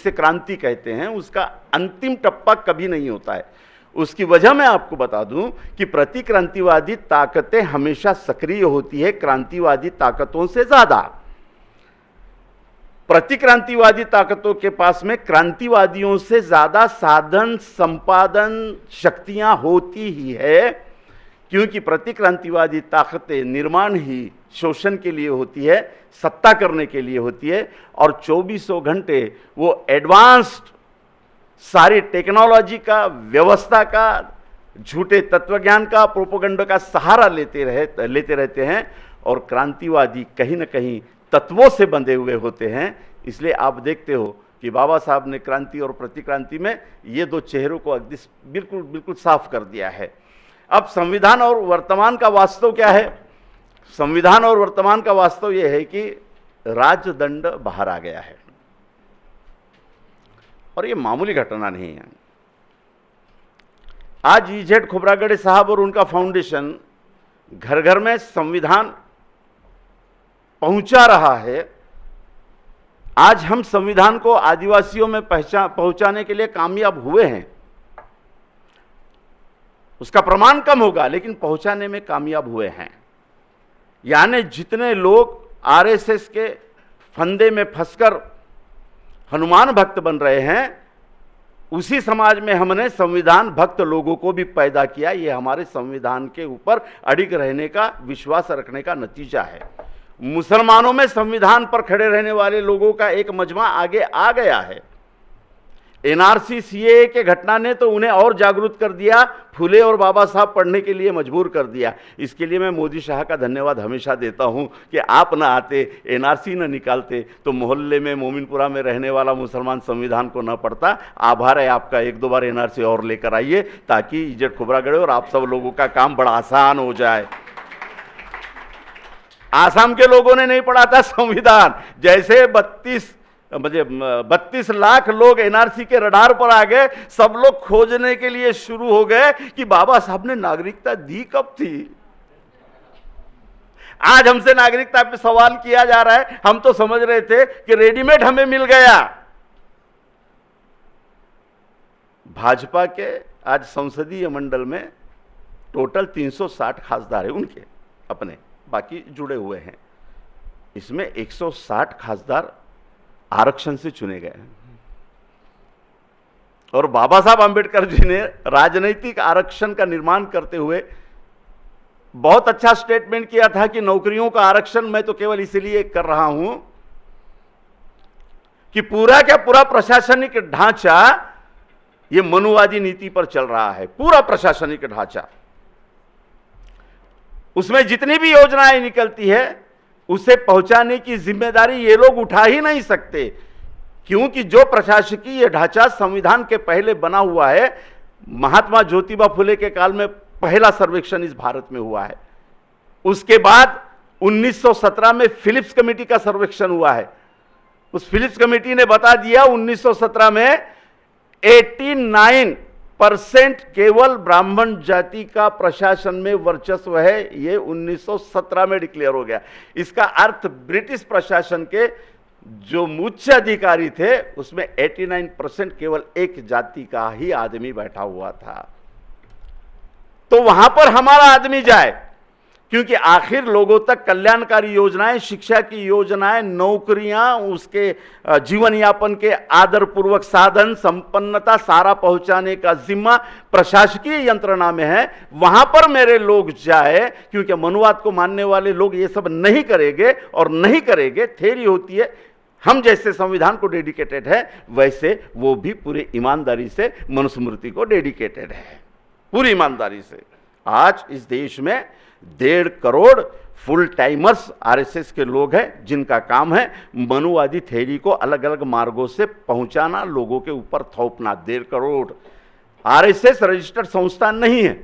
जिसे क्रांति कहते हैं, उसका अंतिम टप्पा कभी नहीं होता है। उसकी वजह मैं आपको बता दूं कि प्रतिक्रांतिवादी ताकतें हमेशा सक्रिय होती है क्रांतिवादी ताकतों से ज्यादा। प्रतिक्रांतिवादी ताकतों के पास में क्रांतिवादियों से ज्यादा साधन संपादन शक्तियां होती ही है, क्योंकि प्रतिक्रांतिवादी ताकतें निर्माण ही शोषण के लिए होती है, सत्ता करने के लिए होती है, और 24 घंटे वो एडवांस्ड सारी टेक्नोलॉजी का, व्यवस्था का, झूठे तत्वज्ञान का, प्रोपोगंडा का सहारा लेते रहते हैं, और क्रांतिवादी कहीं ना कहीं तत्वों से बंधे हुए होते हैं। इसलिए आप देखते हो कि बाबा साहब ने क्रांति और प्रतिक्रांति में ये दो चेहरों को बिल्कुल बिल्कुल साफ कर दिया है। अब संविधान और वर्तमान का वास्तव क्या है? संविधान और वर्तमान का वास्तव यह है कि राजदंड बाहर आ गया है, और ये मामूली घटना नहीं है। आज इजेड खोब्रागड़े साहब और उनका फाउंडेशन घर घर में संविधान पहुंचा रहा है। आज हम संविधान को आदिवासियों में पहुंचाने के लिए कामयाब हुए हैं। उसका प्रमाण कम होगा, लेकिन पहुंचाने में कामयाब हुए हैं। यानी जितने लोग आरएसएस के फंदे में फंसकर हनुमान भक्त बन रहे हैं, उसी समाज में हमने संविधान भक्त लोगों को भी पैदा किया। ये हमारे संविधान के ऊपर अडिग रहने का, विश्वास रखने का नतीजा है। मुसलमानों में संविधान पर खड़े रहने वाले लोगों का एक मजमा आगे आ गया है। एनआरसी सीएए के घटना ने तो उन्हें और जागरूक कर दिया, फुले और बाबा साहब पढ़ने के लिए मजबूर कर दिया। इसके लिए मैं मोदी शाह का धन्यवाद हमेशा देता हूं कि आप ना आते, एनआरसी न निकालते, तो मोहल्ले में, मोमिनपुरा में रहने वाला मुसलमान संविधान को न पढ़ता। आभार है आपका, एक दो बार एनआरसी और लेकर आइए, ताकि इजेड खोब्रागड़े और आप सब लोगों का काम बड़ा आसान हो जाए। आसाम के लोगों ने नहीं पढ़ा था संविधान, जैसे 32 लाख लोग एनआरसी के रडार पर आ गए, सब लोग खोजने के लिए शुरू हो गए कि बाबा साहब ने नागरिकता दी कब थी। आज हमसे नागरिकता पे सवाल किया जा रहा है, हम तो समझ रहे थे कि रेडीमेड हमें मिल गया। भाजपा के आज संसदीय मंडल में टोटल 360 खासदार है उनके अपने, बाकी जुड़े हुए हैं। इसमें 160 खासदार आरक्षण से चुने गए हैं। और बाबा साहब अंबेडकर जी ने राजनीतिक आरक्षण का निर्माण करते हुए बहुत अच्छा स्टेटमेंट किया था कि नौकरियों का आरक्षण मैं तो केवल इसलिए कर रहा हूं कि पूरा का पूरा प्रशासनिक ढांचा ये मनुवादी नीति पर चल रहा है। पूरा प्रशासनिक ढांचा, उसमें जितनी भी योजनाएं निकलती है उसे पहुंचाने की जिम्मेदारी ये लोग उठा ही नहीं सकते, क्योंकि जो प्रशासकीय ढांचा संविधान के पहले बना हुआ है, महात्मा ज्योतिबा फुले के काल में पहला सर्वेक्षण इस भारत में हुआ है। उसके बाद 1917 में फिलिप्स कमेटी का सर्वेक्षण हुआ है। उस फिलिप्स कमेटी ने बता दिया 1917 में 89% केवल ब्राह्मण जाति का प्रशासन में वर्चस्व है। ये 1917 में डिक्लेयर हो गया। इसका अर्थ ब्रिटिश प्रशासन के जो मुख्य अधिकारी थे उसमें 89% केवल एक जाति का ही आदमी बैठा हुआ था। तो वहां पर हमारा आदमी जाए, क्योंकि आखिर लोगों तक कल्याणकारी योजनाएं, शिक्षा की योजनाएं, नौकरियां, उसके जीवन यापन के आदरपूर्वक साधन, संपन्नता सारा पहुंचाने का जिम्मा प्रशासकीय यंत्रणा में है। वहां पर मेरे लोग जाए, क्योंकि मनुवाद को मानने वाले लोग ये सब नहीं करेंगे और नहीं करेंगे। थ्योरी होती है, हम जैसे संविधान को डेडिकेटेड है, वैसे वो भी पूरी ईमानदारी से मनुस्मृति को डेडिकेटेड है, पूरी ईमानदारी से। आज इस देश में 1.5 करोड़ फुल टाइमर्स आरएसएस के लोग हैं, जिनका काम है मनुवादी थ्योरी को अलग अलग मार्गों से पहुंचाना, लोगों के ऊपर थोपना। 1.5 करोड़। आरएसएस रजिस्टर्ड संस्था नहीं है,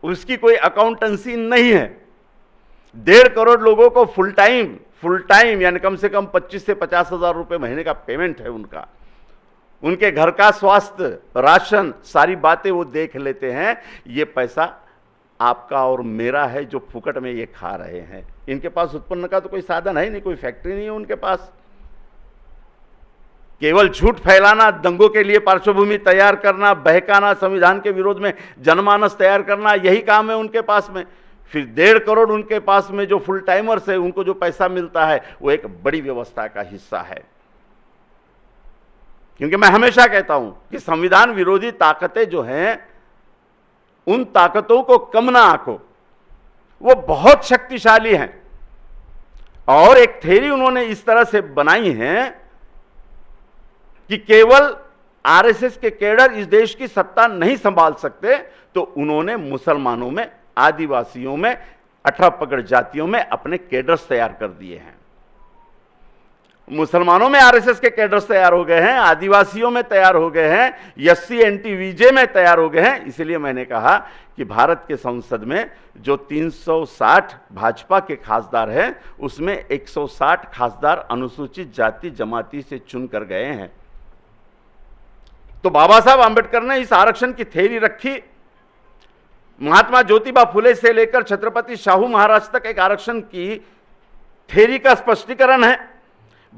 उसकी कोई अकाउंटेंसी नहीं है। 1.5 करोड़ लोगों को फुल टाइम यानी कम से कम 25 से 50 हजार रुपए महीने का पेमेंट है उनका। उनके घर का स्वास्थ्य, राशन, सारी बातें वो देख लेते हैं। ये पैसा आपका और मेरा है जो फुकट में ये खा रहे हैं। इनके पास उत्पन्न का तो कोई साधन है नहीं, कोई फैक्ट्री नहीं है उनके पास। केवल झूठ फैलाना, दंगों के लिए पार्श्वभूमि तैयार करना, बहकाना, संविधान के विरोध में जनमानस तैयार करना, यही काम है उनके पास में। फिर 1.5 करोड़ उनके पास में जो फुल टाइमर्स है, उनको जो पैसा मिलता है वो एक बड़ी व्यवस्था का हिस्सा है। क्योंकि मैं हमेशा कहता हूं कि संविधान विरोधी ताकतें जो हैं, उन ताकतों को कम ना आंको, वो बहुत शक्तिशाली हैं। और एक थ्योरी उन्होंने इस तरह से बनाई है कि केवल आरएसएस के कैडर इस देश की सत्ता नहीं संभाल सकते, तो उन्होंने मुसलमानों में, आदिवासियों में, 18 पगड़ जातियों में अपने कैडर्स तैयार कर दिए हैं। मुसलमानों में आरएसएस के कैडर्स तैयार हो गए हैं, आदिवासियों में तैयार हो गए हैं, एससी एनटी वीजे में तैयार हो गए हैं। इसलिए मैंने कहा कि भारत के संसद में जो 360 भाजपा के खासदार हैं, उसमें 160 खासदार अनुसूचित जाति जमाती से चुनकर गए हैं। तो बाबा साहब आंबेडकर ने इस आरक्षण की थ्योरी रखी। महात्मा ज्योतिबा फुले से लेकर छत्रपति शाहू महाराज तक एक आरक्षण की थ्योरी का स्पष्टीकरण है।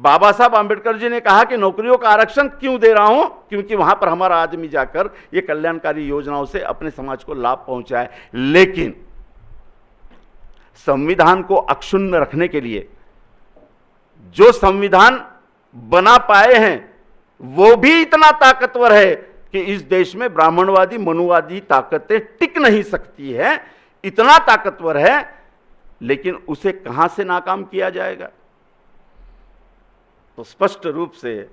बाबा साहब आंबेडकर जी ने कहा कि नौकरियों का आरक्षण क्यों दे रहा हूं, क्योंकि वहां पर हमारा आदमी जाकर ये कल्याणकारी योजनाओं से अपने समाज को लाभ पहुंचाए। लेकिन संविधान को अक्षुण्ण रखने के लिए जो संविधान बना पाए हैं, वो भी इतना ताकतवर है कि इस देश में ब्राह्मणवादी, मनुवादी ताकतें टिक नहीं सकती है। इतना ताकतवर है, लेकिन उसे कहां से नाकाम किया जाएगा? तो स्पष्ट रूप से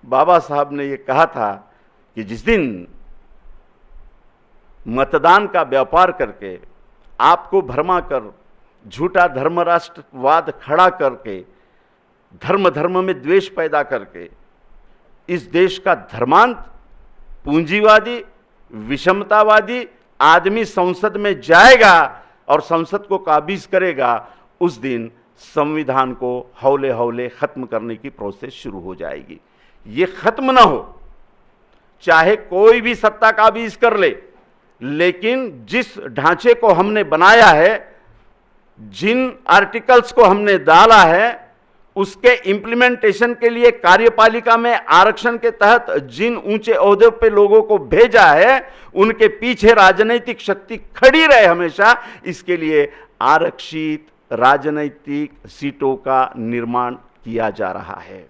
बाबा साहब ने यह कहा था कि जिस दिन मतदान का व्यापार करके, आपको भरमा कर, झूठा धर्मराष्ट्रवाद खड़ा करके, धर्म धर्म में द्वेष पैदा करके इस देश का धर्मांत, पूंजीवादी, विषमतावादी आदमी संसद में जाएगा और संसद को काबिज करेगा, उस दिन संविधान को हौले हौले खत्म करने की प्रोसेस शुरू हो जाएगी। ये खत्म ना हो, चाहे कोई भी सत्ता काबिज कर ले, लेकिन जिस ढांचे को हमने बनाया है, जिन आर्टिकल्स को हमने डाला है, उसके इंप्लीमेंटेशन के लिए कार्यपालिका में आरक्षण के तहत जिन ऊंचे ओहदे पे लोगों को भेजा है, उनके पीछे राजनीतिक शक्ति खड़ी रहे हमेशा। इसके लिए आरक्षित राजनीतिक सीटों का निर्माण किया जा रहा है।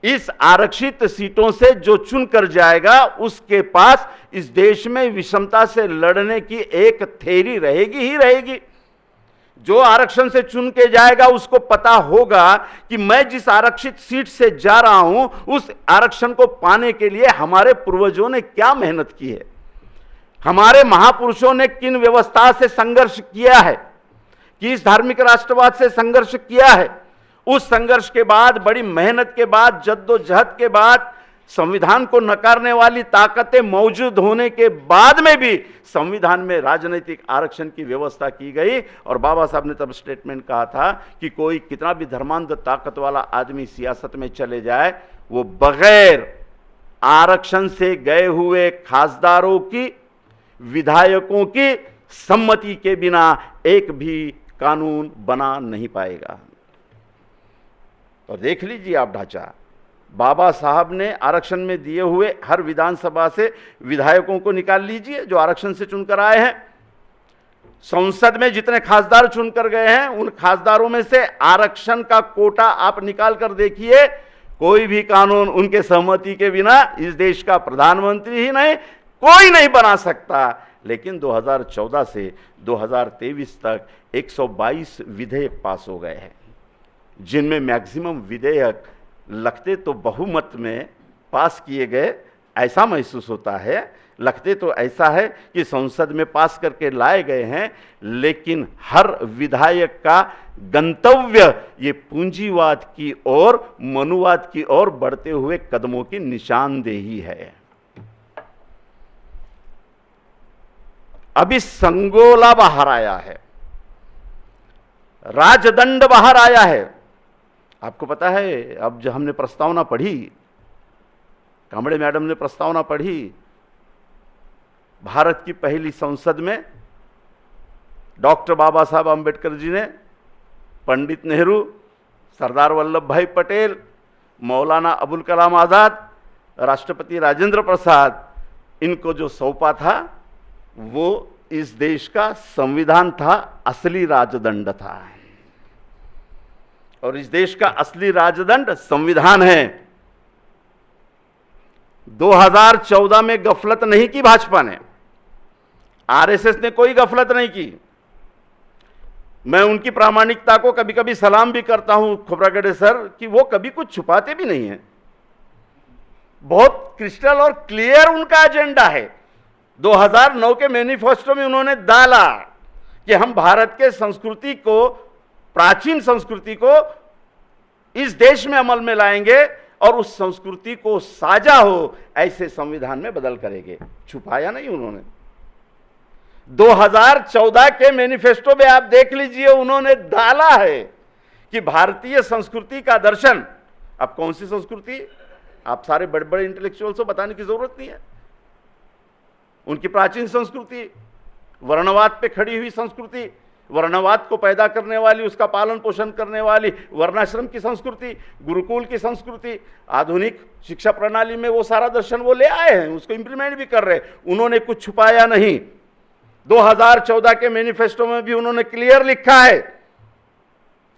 इस आरक्षित सीटों से जो चुनकर जाएगा, उसके पास इस देश में विषमता से लड़ने की एक थ्योरी रहेगी ही रहेगी। जो आरक्षण से चुन के जाएगा, उसको पता होगा कि मैं जिस आरक्षित सीट से जा रहा हूं, उस आरक्षण को पाने के लिए हमारे पूर्वजों ने क्या मेहनत की है, हमारे महापुरुषों ने किन व्यवस्था से संघर्ष किया है, किस धार्मिक राष्ट्रवाद से संघर्ष किया है। उस संघर्ष के बाद, बड़ी मेहनत के बाद, जद्दोजहद के बाद, संविधान को नकारने वाली ताकतें मौजूद होने के बाद में भी संविधान में राजनीतिक आरक्षण की व्यवस्था की गई। और बाबा साहब ने तब स्टेटमेंट कहा था कि कोई कितना भी धर्मांध ताकत वाला आदमी सियासत में चले जाए, वो बगैर आरक्षण से गए हुए खासदारों की, विधायकों की सम्मति के बिना एक भी कानून बना नहीं पाएगा। तो देख लीजिए आप ढांचा, बाबा साहब ने आरक्षण में दिए हुए हर विधानसभा से विधायकों को निकाल लीजिए जो आरक्षण से चुनकर आए हैं। संसद में जितने खासदार चुनकर गए हैं, उन खासदारों में से आरक्षण का कोटा आप निकाल कर देखिए, कोई भी कानून उनके सहमति के बिना इस देश का प्रधानमंत्री ही नहीं, कोई नहीं बना सकता। लेकिन 2014 से 2023 तक 122 विधेयक पास हो गए हैं, जिनमें मैक्सिमम विधेयक लगते तो बहुमत में पास किए गए, ऐसा महसूस होता है। लगते तो ऐसा है कि संसद में पास करके लाए गए हैं, लेकिन हर विधायक का गंतव्य ये पूंजीवाद की ओर, मनुवाद की ओर बढ़ते हुए कदमों की निशानदेही है। अभी संगोला बाहर आया है, राजदंड बाहर आया है। आपको पता है, अब जो हमने प्रस्तावना पढ़ी, कांबड़े मैडम ने प्रस्तावना पढ़ी, भारत की पहली संसद में डॉक्टर बाबा साहब आंबेडकर जी ने, पंडित नेहरू, सरदार वल्लभ भाई पटेल, मौलाना अबुल कलाम आज़ाद, राष्ट्रपति राजेंद्र प्रसाद, इनको जो सौंपा था वो इस देश का संविधान था, असली राजदंड था। और इस देश का असली राजदंड संविधान है। 2014 में गफलत नहीं की भाजपा ने, आरएसएस ने कोई गफलत नहीं की। मैं उनकी प्रामाणिकता को कभी कभी सलाम भी करता हूं खोब्रागड़े सर, कि वो कभी कुछ छुपाते भी नहीं है। बहुत क्रिस्टल और क्लियर उनका एजेंडा है। 2009 के मैनिफेस्टो में उन्होंने डाला कि हम भारत के संस्कृति को, प्राचीन संस्कृति को इस देश में अमल में लाएंगे और उस संस्कृति को साझा हो ऐसे संविधान में बदल करेंगे। छुपाया नहीं उन्होंने। 2014 के मैनिफेस्टो में आप देख लीजिए, उन्होंने डाला है कि भारतीय संस्कृति का दर्शन। अब कौन सी संस्कृति, आप सारे बड़े बड़े इंटेलेक्चुअल्स को बताने की जरूरत नहीं है। उनकी प्राचीन संस्कृति, वर्णवाद पे खड़ी हुई संस्कृति, वर्णवाद को पैदा करने वाली, उसका पालन पोषण करने वाली वर्णाश्रम की संस्कृति, गुरुकुल की संस्कृति, आधुनिक शिक्षा प्रणाली में वो सारा दर्शन वो ले आए हैं, उसको इंप्लीमेंट भी कर रहे हैं। उन्होंने कुछ छुपाया नहीं। 2014 के मैनिफेस्टो में भी उन्होंने क्लियर लिखा है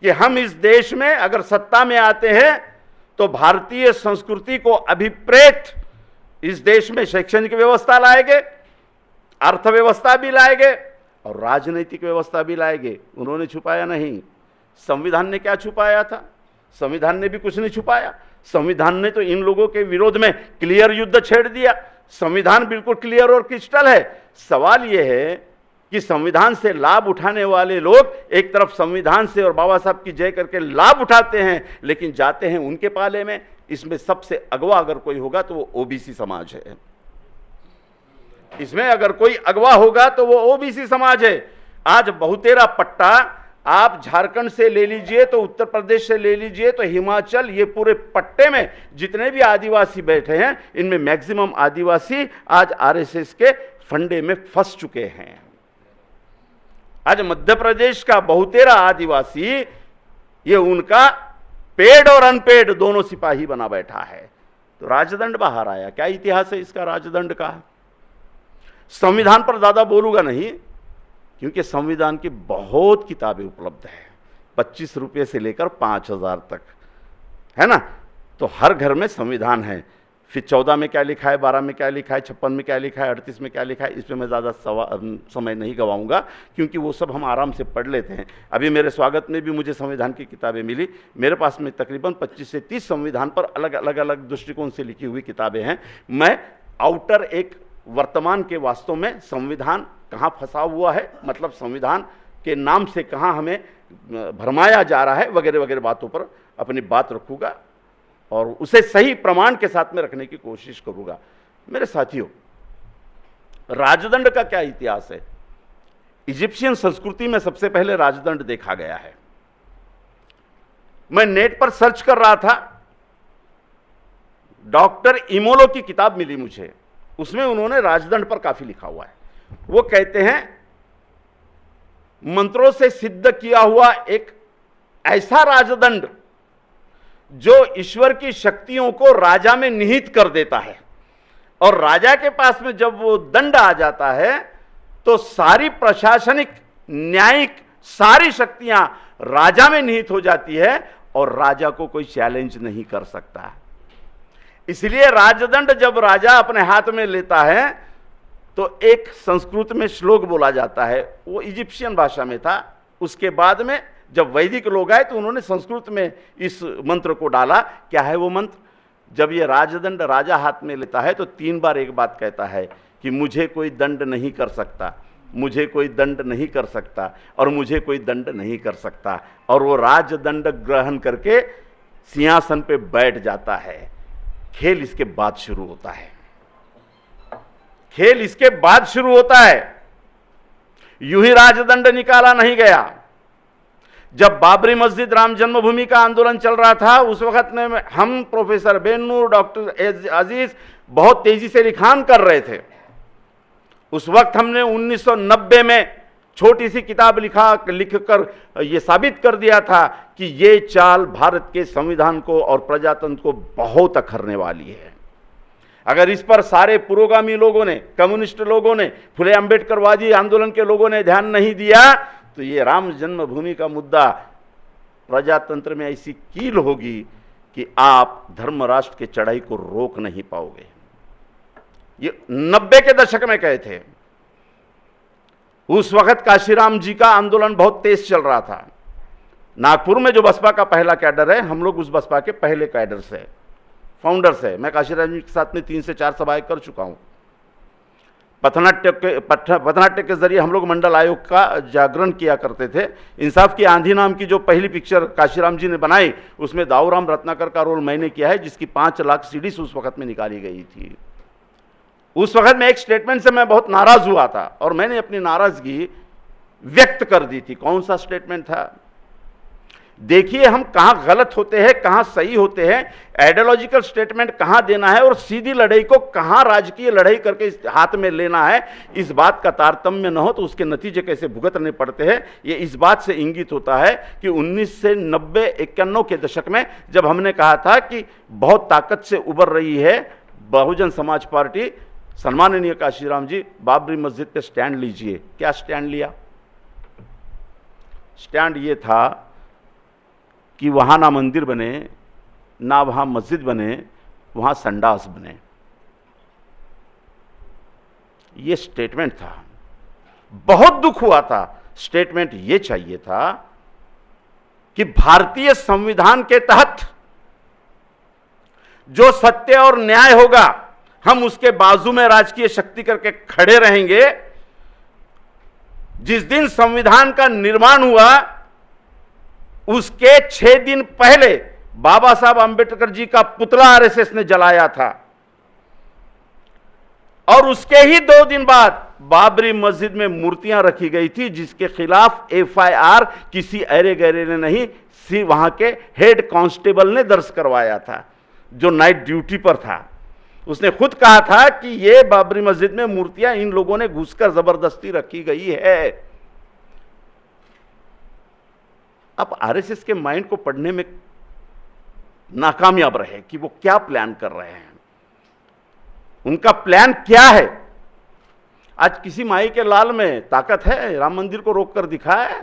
कि हम इस देश में अगर सत्ता में आते हैं तो भारतीय संस्कृति को अभिप्रेत इस देश में शैक्षणिक व्यवस्था लाएंगे, अर्थव्यवस्था भी लाएंगे और राजनीतिक व्यवस्था भी लाएंगे। उन्होंने छुपाया नहीं। संविधान ने क्या छुपाया था? संविधान ने भी कुछ नहीं छुपाया। संविधान ने तो इन लोगों के विरोध में क्लियर युद्ध छेड़ दिया। संविधान बिल्कुल क्लियर और क्रिस्टल है। सवाल यह है कि संविधान से लाभ उठाने वाले लोग एक तरफ संविधान से और बाबा साहब की जय करके लाभ उठाते हैं, लेकिन जाते हैं उनके पाले में। इसमें सबसे अगवा अगर कोई होगा तो वो ओबीसी समाज है। इसमें अगर कोई अगवा होगा तो वो ओबीसी समाज है। आज बहुतेरा पट्टा आप झारखंड से ले लीजिए तो उत्तर प्रदेश से ले लीजिए तो हिमाचल, ये पूरे पट्टे में जितने भी आदिवासी बैठे हैं, इनमें मैक्सिमम आदिवासी आज आरएसएस के फंडे में फंस चुके हैं। आज मध्य प्रदेश का बहुतेरा आदिवासी, ये उनका पेड और अनपेड दोनों सिपाही बना बैठा है। तो राजदंड बाहर आया। क्या इतिहास है इसका राजदंड का? संविधान पर ज्यादा बोलूंगा नहीं, क्योंकि संविधान की बहुत किताबें उपलब्ध है, 25 रुपये से लेकर 5000 तक, है ना। तो हर घर में संविधान है। फिर 14 में क्या लिखा है, 12 में क्या लिखा है, 56 में क्या लिखा है, 38 में क्या लिखा है, इसमें मैं ज़्यादा समय नहीं गवाऊंगा, क्योंकि वो सब हम आराम से पढ़ लेते हैं। अभी मेरे स्वागत में भी मुझे संविधान की किताबें मिली। मेरे पास में तकरीबन 25 से 30 संविधान पर अलग अलग दृष्टिकोण से लिखी हुई किताबें हैं। मैं आउटर एक वर्तमान के वास्तव में संविधान कहाँ फंसा हुआ है, मतलब संविधान के नाम से कहाँ हमें भरमाया जा रहा है, वगैरह वगैरह बातों पर अपनी बात रखूंगा और उसे सही प्रमाण के साथ में रखने की कोशिश करूंगा। मेरे साथियों, राजदंड का क्या इतिहास है? इजिप्शियन संस्कृति में सबसे पहले राजदंड देखा गया है। मैं नेट पर सर्च कर रहा था, डॉक्टर इमोलो की किताब मिली मुझे, उसमें उन्होंने राजदंड पर काफी लिखा हुआ है। वो कहते हैं मंत्रों से सिद्ध किया हुआ एक ऐसा राजदंड जो ईश्वर की शक्तियों को राजा में निहित कर देता है, और राजा के पास में जब वो दंड आ जाता है तो सारी प्रशासनिक, न्यायिक सारी शक्तियां राजा में निहित हो जाती है और राजा को कोई चैलेंज नहीं कर सकता। इसलिए राजदंड जब राजा अपने हाथ में लेता है तो एक संस्कृत में श्लोक बोला जाता है, वो इजिप्शियन भाषा में था। उसके बाद में जब वैदिक लोग आए तो उन्होंने संस्कृत में इस मंत्र को डाला। क्या है वो मंत्र? जब ये राजदंड राजा हाथ में लेता है तो 3 बार एक बात कहता है कि मुझे कोई दंड नहीं कर सकता, मुझे कोई दंड नहीं कर सकता और मुझे कोई दंड नहीं कर सकता। और वो राजदंड ग्रहण करके सिंहासन पे बैठ जाता है। खेल इसके बाद शुरू होता है। खेल इसके बाद शुरू होता है। यूं ही राजदंड निकाला नहीं गया। जब बाबरी मस्जिद, राम जन्मभूमि का आंदोलन चल रहा था, उस वक्त में हम, प्रोफेसर बेनूर, डॉक्टर अजीज बहुत तेजी से लिखान कर रहे थे। उस वक्त हमने 1990 में छोटी सी किताब लिखकर ये साबित कर दिया था कि ये चाल भारत के संविधान को और प्रजातंत्र को बहुत अखरने वाली है। अगर इस पर सारे पुरोगामी लोगों ने, कम्युनिस्ट लोगों ने, फुले अंबेडकरवादी आंदोलन के लोगों ने ध्यान नहीं दिया तो ये राम जन्मभूमि का मुद्दा प्रजातंत्र में ऐसी कील होगी कि आप धर्म राष्ट्र के चढ़ाई को रोक नहीं पाओगे। ये 90 के दशक में कहे थे। उस वक्त काशीराम जी का आंदोलन बहुत तेज चल रहा था। नागपुर में जो बसपा का पहला कैडर है, हम लोग उस बसपा के पहले कैडर से, फाउंडर से, मैं काशीराम जी के साथ में 3 से 4 सभाएं कर चुका हूं। पथनाट्य के जरिए हम लोग मंडल आयोग का जागरण किया करते थे। इंसाफ की आंधी नाम की जो पहली पिक्चर काशीराम जी ने बनाई, उसमें दाऊराम रत्नाकर का रोल मैंने किया है, जिसकी 5 लाख सीडीज उस वक्त में निकाली गई थी। उस वक्त में एक स्टेटमेंट से मैं बहुत नाराज हुआ था और मैंने अपनी नाराजगी व्यक्त कर दी थी। कौन सा स्टेटमेंट था? देखिए हम कहां गलत होते हैं, कहां सही होते हैं, आइडियोलॉजिकल स्टेटमेंट कहां देना है और सीधी लड़ाई को कहां राजकीय लड़ाई करके हाथ में लेना है, इस बात का तारतम्य न हो तो उसके नतीजे कैसे भुगतने पड़ते हैं, ये इस बात से इंगित होता है कि 1990-91 के दशक में जब हमने कहा था कि बहुत ताकत से उभर रही है बहुजन समाज पार्टी, सम्माननीय काशीराम जी बाबरी मस्जिद पे स्टैंड लीजिए। क्या स्टैंड लिया? स्टैंड ये था कि वहां ना मंदिर बने, ना वहां मस्जिद बने, वहां संडास बने। ये स्टेटमेंट था। बहुत दुख हुआ था। स्टेटमेंट ये चाहिए था कि भारतीय संविधान के तहत जो सत्य और न्याय होगा, हम उसके बाजू में राजकीय शक्ति करके खड़े रहेंगे। जिस दिन संविधान का निर्माण हुआ उसके 6 दिन पहले बाबा साहब अंबेडकर जी का पुतला आरएसएस ने जलाया था और उसके ही 2 दिन बाद बाबरी मस्जिद में मूर्तियां रखी गई थी, जिसके खिलाफ एफआईआर किसी अरे गहरे ने नहीं, सिर्फ वहां के हेड कांस्टेबल ने दर्ज करवाया था जो नाइट ड्यूटी पर था। उसने खुद कहा था कि ये बाबरी मस्जिद में मूर्तियां इन लोगों ने घुसकर जबरदस्ती रखी गई है। अब आरएसएस के माइंड को पढ़ने में नाकामयाब रहे कि वो क्या प्लान कर रहे हैं, उनका प्लान क्या है। आज किसी माई के लाल में ताकत है राम मंदिर को रोककर दिखाए?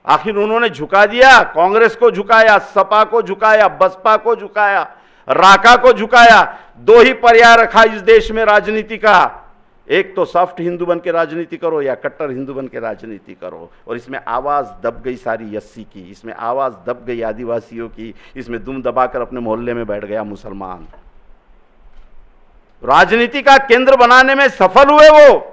आखिर उन्होंने झुका दिया, कांग्रेस को झुकाया, सपा को झुकाया, बसपा को झुकाया, राका को झुकाया। 2 ही पर्याय रखा इस देश में राजनीति का, एक तो सॉफ्ट हिंदू बन के राजनीति करो या कट्टर हिंदू बन के राजनीति करो। और इसमें आवाज दब गई सारी एससी की, इसमें आवाज दब गई आदिवासियों की, इसमें दुम दबाकर अपने मोहल्ले में बैठ गया मुसलमान। राजनीति का केंद्र बनाने में सफल हुए वो।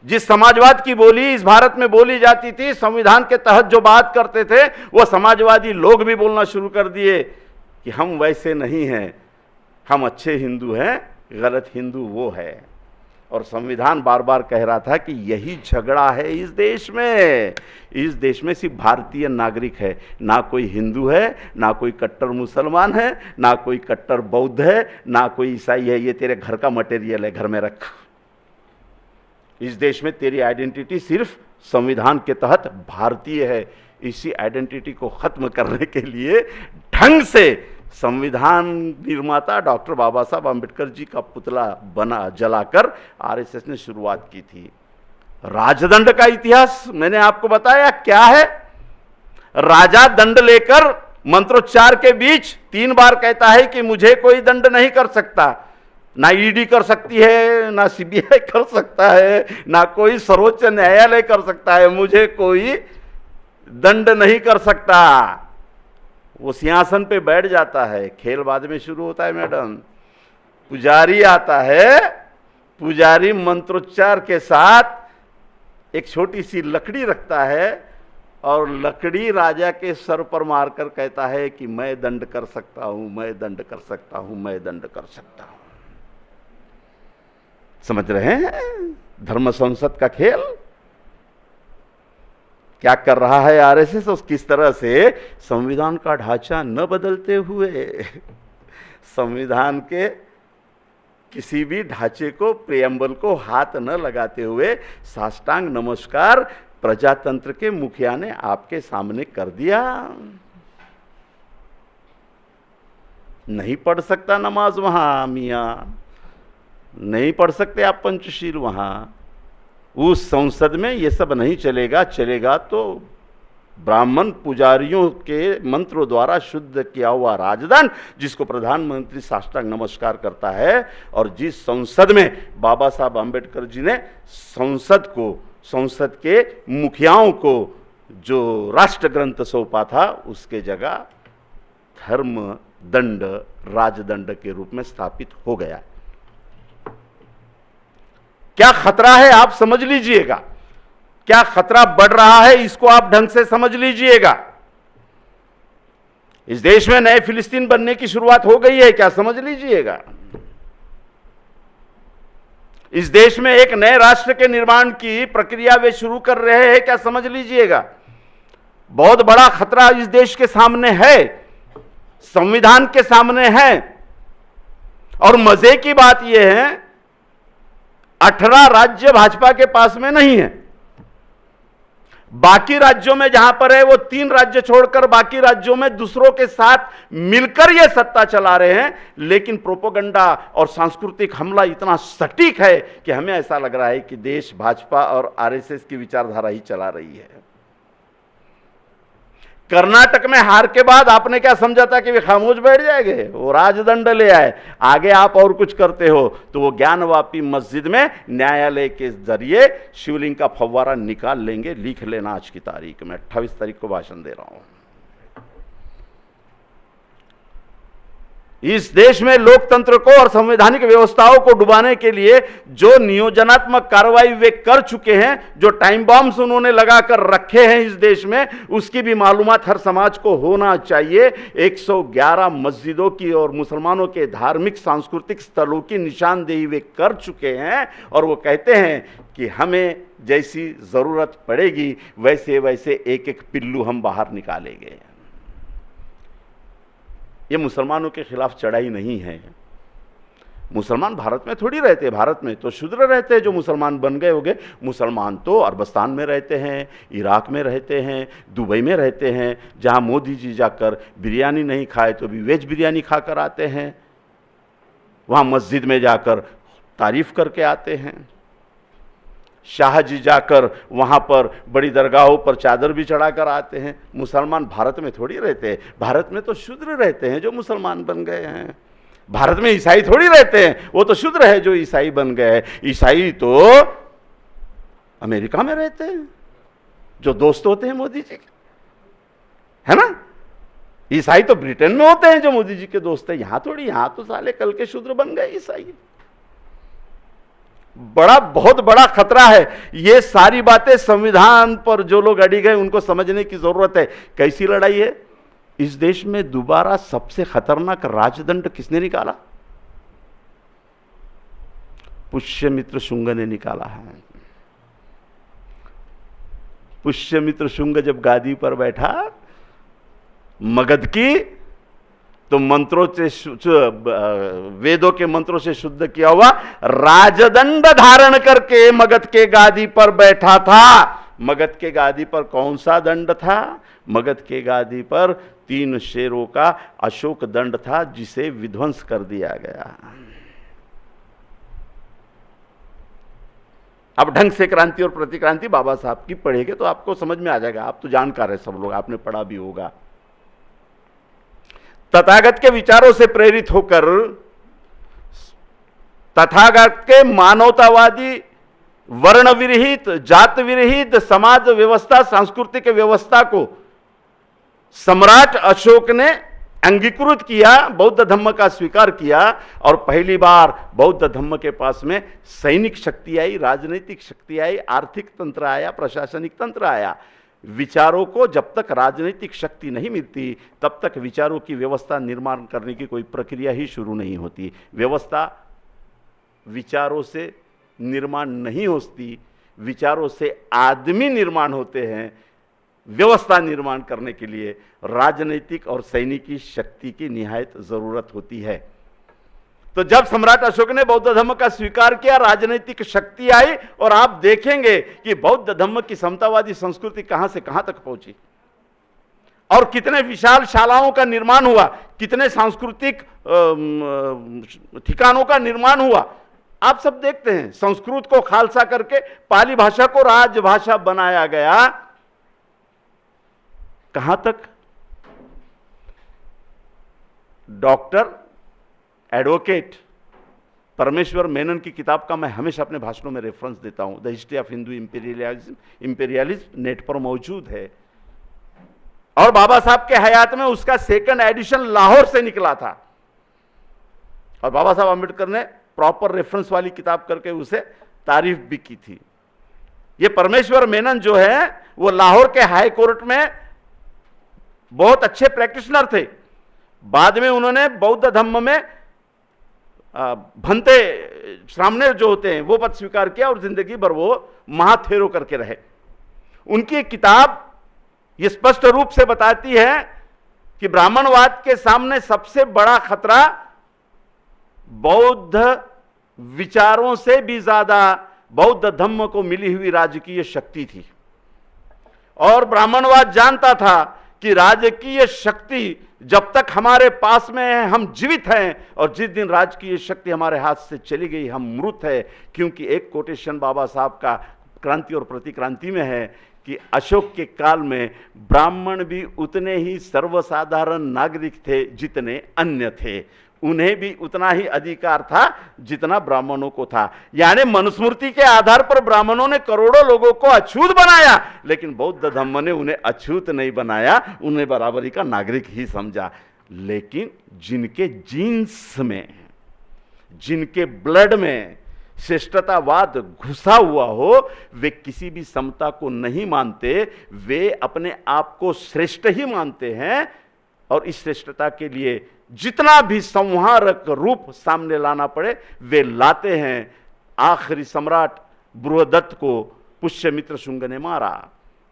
जिस समाजवाद की बोली इस भारत में बोली जाती थी, संविधान के तहत जो बात करते थे, वो समाजवादी लोग भी बोलना शुरू कर दिए कि हम वैसे नहीं हैं, हम अच्छे हिंदू हैं, गलत हिंदू वो है। और संविधान बार बार कह रहा था कि यही झगड़ा है इस देश में। इस देश में सिर्फ भारतीय नागरिक है, ना कोई हिंदू है, ना कोई कट्टर मुसलमान है, ना कोई कट्टर बौद्ध है, ना कोई ईसाई है। ये तेरे घर का मटेरियल है, घर में रख। इस देश में तेरी आइडेंटिटी सिर्फ संविधान के तहत भारतीय है। इसी आइडेंटिटी को खत्म करने के लिए ढंग से संविधान निर्माता डॉक्टर बाबा साहब अंबेडकर जी का पुतला बना जलाकर आरएसएस ने शुरुआत की थी। राजदंड का इतिहास मैंने आपको बताया क्या है। राजा दंड लेकर मंत्रोच्चार के बीच 3 बार कहता है कि मुझे कोई दंड नहीं कर सकता। ना ईडी कर सकती है, ना सीबीआई कर सकता है, ना कोई सर्वोच्च न्यायालय कर सकता है, मुझे कोई दंड नहीं कर सकता। वो सिंहासन पे बैठ जाता है, खेल बाद में शुरू होता है मैडम। पुजारी आता है, पुजारी मंत्रोच्चार के साथ एक छोटी सी लकड़ी रखता है और लकड़ी राजा के सर पर मारकर कहता है कि मैं दंड कर सकता हूं, मैं दंड कर सकता हूं, मैं दंड कर सकता हूं। समझ रहे हैं धर्म संसद का खेल क्या कर रहा है आरएसएस और किस तरह से संविधान का ढांचा न बदलते हुए संविधान के किसी भी ढांचे को, प्रेम्बल को हाथ न लगाते हुए साष्टांग नमस्कार प्रजातंत्र के मुखिया ने आपके सामने कर दिया। नहीं पढ़ सकता नमाज वहां मियां, नहीं पढ़ सकते आप पंचशील वहां। उस संसद में ये सब नहीं चलेगा। चलेगा तो ब्राह्मण पुजारियों के मंत्रों द्वारा शुद्ध किया हुआ राजदंड, जिसको प्रधानमंत्री साष्टांग नमस्कार करता है। और जिस संसद में बाबा साहब आंबेडकर जी ने संसद के मुखियाओं को जो राष्ट्र ग्रंथ सौंपा था, उसके जगह धर्म दंड राजदंड के रूप में स्थापित हो गया। क्या खतरा है आप समझ लीजिएगा, क्या खतरा बढ़ रहा है इसको आप ढंग से समझ लीजिएगा। इस देश में नए फिलिस्तीन बनने की शुरुआत हो गई है, क्या समझ लीजिएगा। इस देश में एक नए राष्ट्र के निर्माण की प्रक्रिया वे शुरू कर रहे हैं, क्या समझ लीजिएगा। बहुत बड़ा खतरा इस देश के सामने है, संविधान के सामने है। और मजे की बात यह है 18 राज्य भाजपा के पास में नहीं है। बाकी राज्यों में जहां पर है वो 3 राज्य छोड़कर बाकी राज्यों में दूसरों के साथ मिलकर ये सत्ता चला रहे हैं। लेकिन प्रोपेगेंडा और सांस्कृतिक हमला इतना सटीक है कि हमें ऐसा लग रहा है कि देश भाजपा और आरएसएस की विचारधारा ही चला रही है। कर्नाटक में हार के बाद आपने क्या समझा था कि वे खामोश बैठ जाएंगे, वो राजदंड ले आए। आगे आप और कुछ करते हो तो वो ज्ञानवापी मस्जिद में न्यायालय के जरिए शिवलिंग का फव्वारा निकाल लेंगे। लिख लेना आज की तारीख में, 28 तारीख को भाषण दे रहा हूं। इस देश में लोकतंत्र को और संवैधानिक व्यवस्थाओं को डुबाने के लिए जो नियोजनात्मक कार्रवाई वे कर चुके हैं, जो टाइम बॉम्ब्स उन्होंने लगाकर रखे हैं इस देश में, उसकी भी मालूमात हर समाज को होना चाहिए। 111 मस्जिदों की और मुसलमानों के धार्मिक सांस्कृतिक स्थलों की निशानदेही वे कर चुके हैं। और वो कहते हैं कि हमें जैसी जरूरत पड़ेगी वैसे वैसे एक एक पिल्लू हम बाहर निकालेंगे। ये मुसलमानों के खिलाफ चढ़ाई नहीं है। मुसलमान भारत में थोड़ी रहते, भारत में तो शूद्र रहते हैं जो मुसलमान बन गए होंगे। मुसलमान तो अरबस्तान में रहते हैं, इराक में रहते हैं, दुबई में रहते हैं, जहां मोदी जी जाकर बिरयानी नहीं खाए तो भी वेज बिरयानी खाकर आते हैं, वहां मस्जिद में जाकर तारीफ करके आते हैं। शाह जी जाकर वहां पर बड़ी दरगाहों पर चादर भी चढ़ाकर आते हैं। मुसलमान भारत में थोड़ी रहते हैं, भारत में तो शूद्र रहते हैं जो मुसलमान बन गए हैं। भारत में ईसाई थोड़ी रहते हैं, वो तो शूद्र है जो ईसाई बन गए। ईसाई तो अमेरिका में रहते हैं, जो दोस्त होते हैं मोदी जी के, है ना। ईसाई तो ब्रिटेन में होते हैं जो मोदी जी के दोस्त हैं। यहां थोड़ी, यहां तो साले कल के शूद्र बन गए ईसाई। बहुत बड़ा खतरा है। ये सारी बातें संविधान पर जो लोग अड़ी गए उनको समझने की जरूरत है। कैसी लड़ाई है इस देश में। दोबारा सबसे खतरनाक राजदंड किसने निकाला? पुष्यमित्र शुंग ने निकाला है। पुष्यमित्र शुंग जब गादी पर बैठा मगध की, तो मंत्रों से, वेदों के मंत्रों से शुद्ध किया हुआ राजदंड धारण करके मगध के गादी पर बैठा था। मगध के गादी पर कौन सा दंड था? मगध के गादी पर 3 शेरों का अशोक दंड था, जिसे विध्वंस कर दिया गया। अब ढंग से क्रांति और प्रतिक्रांति बाबा साहब की पढ़ेंगे तो आपको समझ में आ जाएगा। आप तो जानकार है सब लोग, आपने पढ़ा भी होगा। तथागत के विचारों से प्रेरित होकर तथागत के मानवतावादी, वर्ण विरहित, जात विरहित समाज व्यवस्था, सांस्कृतिक व्यवस्था को सम्राट अशोक ने अंगीकृत किया, बौद्ध धर्म का स्वीकार किया। और पहली बार बौद्ध धर्म के पास में सैनिक शक्ति आई, राजनीतिक शक्ति आई, आर्थिक तंत्र आया, प्रशासनिक तंत्र आया। विचारों को जब तक राजनीतिक शक्ति नहीं मिलती तब तक विचारों की व्यवस्था निर्माण करने की कोई प्रक्रिया ही शुरू नहीं होती। व्यवस्था विचारों से निर्माण नहीं होती, विचारों से आदमी निर्माण होते हैं। व्यवस्था निर्माण करने के लिए राजनीतिक और सैनिकी शक्ति की निहायत जरूरत होती है। तो जब सम्राट अशोक ने बौद्ध धर्म का स्वीकार किया, राजनीतिक शक्ति आई, और आप देखेंगे कि बौद्ध धर्म की समतावादी संस्कृति कहां से कहां तक पहुंची और कितने विशाल शालाओं का निर्माण हुआ, कितने सांस्कृतिक ठिकानों का निर्माण हुआ। आप सब देखते हैं, संस्कृत को खालसा करके पाली भाषा को राजभाषा बनाया गया। कहां तक? डॉक्टर एडवोकेट परमेश्वर मेनन की किताब का मैं हमेशा अपने भाषणों में रेफरेंस देता हूं, the history of Hindu imperialism net पर मौजूद है। और बाबा साहब के हयात में उसका सेकंड एडिशन लाहौर से निकला था, और बाबा साहब अम्बेडकर ने प्रॉपर रेफरेंस वाली किताब करके उसे तारीफ भी की थी। ये परमेश्वर मेनन जो है वो लाहौर के हाई कोर्ट में बहुत अच्छे प्रैक्टिशनर थे। बाद में उन्होंने बौद्ध धर्म में भंते सामने जो होते हैं वो पद स्वीकार किया और जिंदगी भर वो महाथेरो करके रहे। उनकी किताब ये स्पष्ट रूप से बताती है कि ब्राह्मणवाद के सामने सबसे बड़ा खतरा बौद्ध विचारों से भी ज्यादा बौद्ध धर्म को मिली हुई राजकीय शक्ति थी। और ब्राह्मणवाद जानता था कि राजकीय शक्ति जब तक हमारे पास में है हम जीवित हैं, और जिस दिन राजकीय शक्ति हमारे हाथ से चली गई हम मृत है। क्योंकि एक कोटेशन बाबा साहब का क्रांति और प्रतिक्रांति में है कि अशोक के काल में ब्राह्मण भी उतने ही सर्वसाधारण नागरिक थे जितने अन्य थे, उन्हें भी उतना ही अधिकार था जितना ब्राह्मणों को था। यानी मनुस्मृति के आधार पर ब्राह्मणों ने करोड़ों लोगों को अछूत बनाया, लेकिन बौद्ध धर्म ने उन्हें अछूत नहीं बनाया, उन्हें बराबरी का नागरिक ही समझा। लेकिन जिनके जीन्स में, जिनके ब्लड में श्रेष्ठतावाद घुसा हुआ हो, वे किसी भी समता को नहीं मानते, वे अपने आप को श्रेष्ठ ही मानते हैं। और इस श्रेष्ठता के लिए जितना भी संहारक रूप सामने लाना पड़े वे लाते हैं। आखिरी सम्राट बृहदत्त को पुष्यमित्र शुंग ने मारा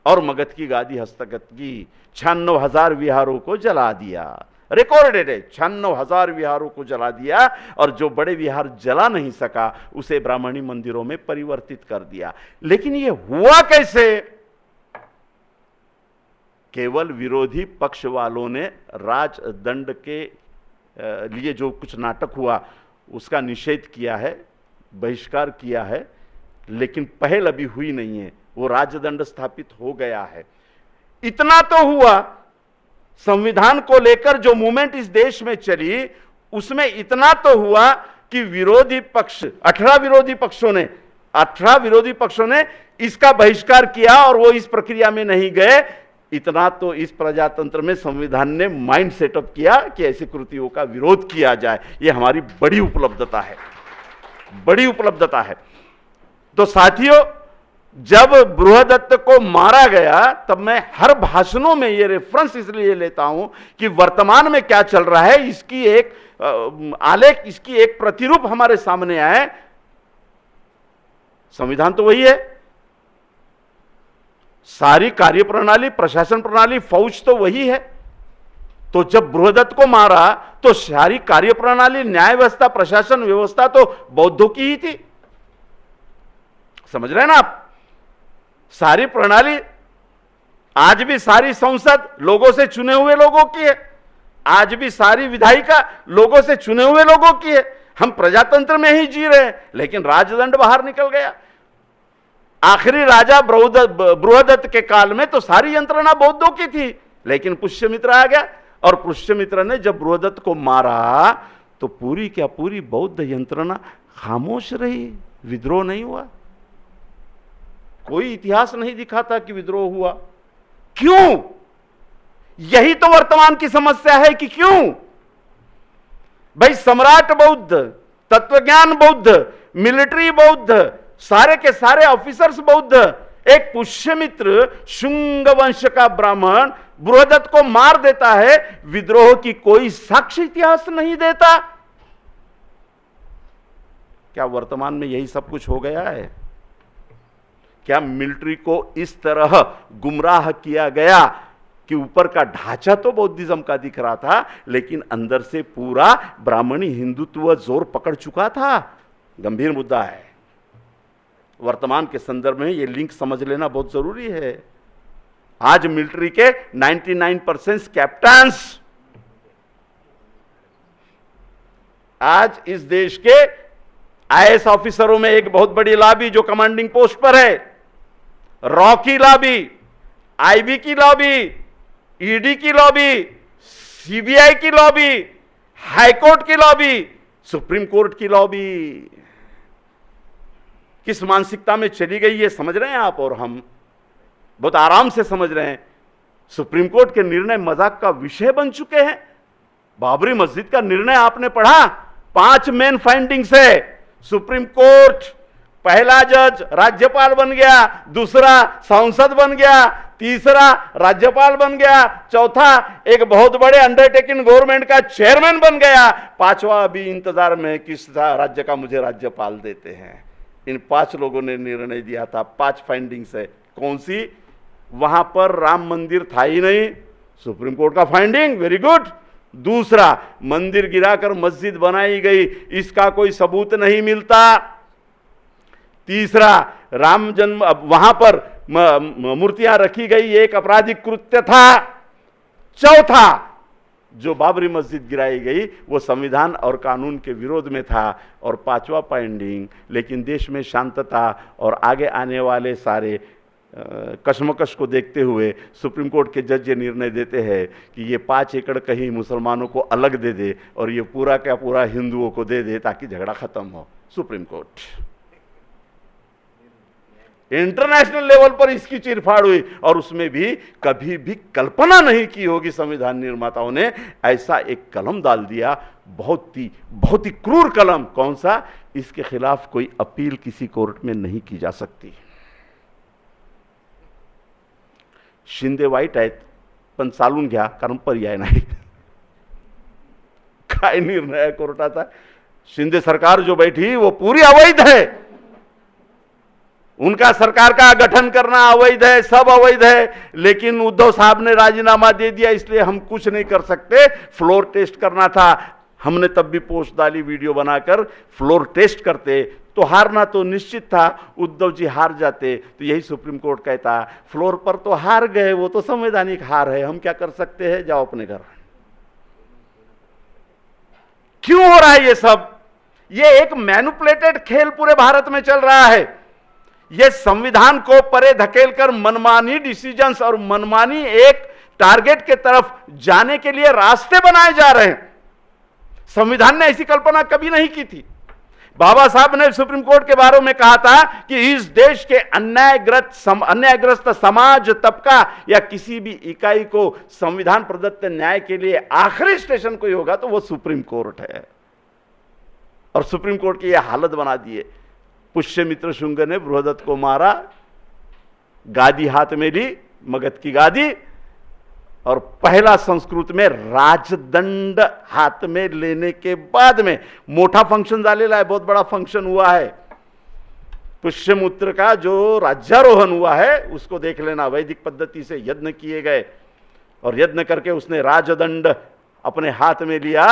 और मगध की गादी हस्तगत की, 96,000 विहारों को जला दिया। रिकॉर्डेड है, 96,000 विहारों को जला दिया, और जो बड़े विहार जला नहीं सका उसे ब्राह्मणी मंदिरों में परिवर्तित कर दिया। लेकिन यह हुआ कैसे? केवल विरोधी पक्ष वालों ने राजदंड के लिए जो कुछ नाटक हुआ उसका निषेध किया है, बहिष्कार किया है, लेकिन पहल अभी हुई नहीं है। वो राजदंड स्थापित हो गया है। इतना तो हुआ, संविधान को लेकर जो मूवमेंट इस देश में चली उसमें इतना तो हुआ कि विरोधी पक्ष 18 विरोधी पक्षों ने इसका बहिष्कार किया, और वो इस प्रक्रिया में नहीं गए। इतना तो इस प्रजातंत्र में संविधान ने माइंड सेटअप किया कि ऐसी कृतियों का विरोध किया जाए। यह हमारी बड़ी उपलब्धता है, बड़ी उपलब्धता है। तो साथियों, जब बृहदत्त को मारा गया तब मैं हर भाषणों में ये रेफरेंस इसलिए लेता हूं कि वर्तमान में क्या चल रहा है इसकी एक आलेख, इसकी एक प्रतिरूप हमारे सामने आए। संविधान तो वही है, सारी कार्यप्रणाली, प्रशासन प्रणाली, फौज तो वही है। तो जब बृहदत्त को मारा तो सारी कार्यप्रणाली, न्याय व्यवस्था, प्रशासन व्यवस्था तो बौद्धों की ही थी। समझ रहे हैं ना आप? सारी प्रणाली, आज भी सारी संसद लोगों से चुने हुए लोगों की है, आज भी सारी विधायिका लोगों से चुने हुए लोगों की है। हम प्रजातंत्र में ही जी रहे हैं, लेकिन राजदंड बाहर निकल गया। आखिरी राजा बृहदत्त के काल में तो सारी यंत्रणा बौद्धों की थी, लेकिन पुष्यमित्र आ गया, और पुष्यमित्र ने जब बृहदत्त को मारा तो पूरी क्या पूरी बौद्ध यंत्रणा खामोश रही, विद्रोह नहीं हुआ। कोई इतिहास नहीं दिखाता कि विद्रोह हुआ। क्यों? यही तो वर्तमान की समस्या है कि क्यों भाई, सम्राट बौद्ध, तत्वज्ञान बौद्ध, मिलिट्री बौद्ध, सारे के सारे ऑफिसर्स बौद्ध, एक पुष्यमित्र शुंग वंश का ब्राह्मण बृहदत्त को मार देता है, विद्रोह की कोई साक्ष्य इतिहास नहीं देता। क्या वर्तमान में यही सब कुछ हो गया है? क्या मिलिट्री को इस तरह गुमराह किया गया कि ऊपर का ढांचा तो बौद्धिज्म का दिख रहा था, लेकिन अंदर से पूरा ब्राह्मणी हिंदुत्व जोर पकड़ चुका था। गंभीर मुद्दा है। वर्तमान के संदर्भ में यह लिंक समझ लेना बहुत जरूरी है। आज मिलिट्री के 99% कैप्टन्स आज इस देश के आईएएस ऑफिसरों में एक बहुत बड़ी लॉबी जो कमांडिंग पोस्ट पर है, रॉ की लॉबी, आईबी की लॉबी, ईडी की लॉबी, सीबीआई की लॉबी, हाईकोर्ट की लॉबी, सुप्रीम कोर्ट की लॉबी किस मानसिकता में चली गई ये समझ रहे हैं आप और हम बहुत आराम से समझ रहे हैं। सुप्रीम कोर्ट के निर्णय मजाक का विषय बन चुके हैं। बाबरी मस्जिद का निर्णय आपने पढ़ा, 5 मेन फाइंडिंग्स है। सुप्रीम कोर्ट पहला जज राज्यपाल बन गया, दूसरा सांसद बन गया, तीसरा राज्यपाल बन गया, चौथा एक बहुत बड़े अंडरटेकिंग गवर्नमेंट का चेयरमैन बन गया, पांचवा अभी इंतजार में किस राज्य का मुझे राज्यपाल देते हैं। इन 5 लोगों ने निर्णय दिया था। 5 फाइंडिंग्स है। कौन सी? वहां पर राम मंदिर था ही नहीं, सुप्रीम कोर्ट का फाइंडिंग, वेरी गुड। दूसरा, मंदिर गिराकर मस्जिद बनाई गई, इसका कोई सबूत नहीं मिलता। तीसरा, राम जन्म वहां पर मूर्तियां रखी गई, एक आपराधिक कृत्य था। चौथा, जो बाबरी मस्जिद गिराई गई वो संविधान और कानून के विरोध में था। और 5वां फाइंडिंग, लेकिन देश में शांतता और आगे आने वाले सारे कशमकश को देखते हुए सुप्रीम कोर्ट के जज ये निर्णय देते हैं कि ये 5 एकड़ कहीं मुसलमानों को अलग दे दे और ये पूरा का पूरा हिंदुओं को दे दे ताकि झगड़ा खत्म हो। सुप्रीम कोर्ट इंटरनेशनल लेवल पर इसकी चीरफाड़ हुई और उसमें भी कभी भी कल्पना नहीं की होगी संविधान निर्माताओं ने ऐसा एक कलम डाल दिया, बहुत ही क्रूर कलम। कौन सा? इसके खिलाफ कोई अपील किसी कोर्ट में नहीं की जा सकती। शिंदे वाईट आहेत पण चालून घ्या, कारण पर्याय नाही। काय निर्णय आहे कोर्टाचा? शिंदे सरकार जो बैठी वो पूरी अवैध है। उनका सरकार का गठन करना अवैध है, सब अवैध है। लेकिन उद्धव साहब ने राजीनामा दे दिया, इसलिए हम कुछ नहीं कर सकते। फ्लोर टेस्ट करना था, हमने तब भी पोस्ट डाली वीडियो बनाकर। फ्लोर टेस्ट करते तो हारना तो निश्चित था, उद्धव जी हार जाते तो यही सुप्रीम कोर्ट कहता फ्लोर पर तो हार गए, वो तो संवैधानिक हार है, हम क्या कर सकते हैं, जाओ अपने घर। क्यों हो रहा है ये सब? ये एक मैनिपुलेटेड खेल पूरे भारत में चल रहा है। ये संविधान को परे धकेलकर मनमानी डिसीजंस और मनमानी एक टारगेट के तरफ जाने के लिए रास्ते बनाए जा रहे हैं। संविधान ने ऐसी कल्पना कभी नहीं की थी। बाबा साहब ने सुप्रीम कोर्ट के बारे में कहा था कि इस देश के अन्यायग्रस्त समाज, तबका या किसी भी इकाई को संविधान प्रदत्त न्याय के लिए आखिरी स्टेशन कोई होगा तो वो सुप्रीम कोर्ट है। और सुप्रीम कोर्ट की यह हालत बना दी है। पुष्यमित्र शुंग ने बृहदत्त को मारा, गादी हाथ में ली, मगध की गादी, और पहला संस्कृत में राजदंड हाथ में लेने के बाद में मोटा फंक्शन झालेला है, बहुत बड़ा फंक्शन हुआ है। पुष्यमित्र का जो राज्यारोहण हुआ है उसको देख लेना। वैदिक पद्धति से यज्ञ किए गए और यज्ञ करके उसने राजदंड अपने हाथ में लिया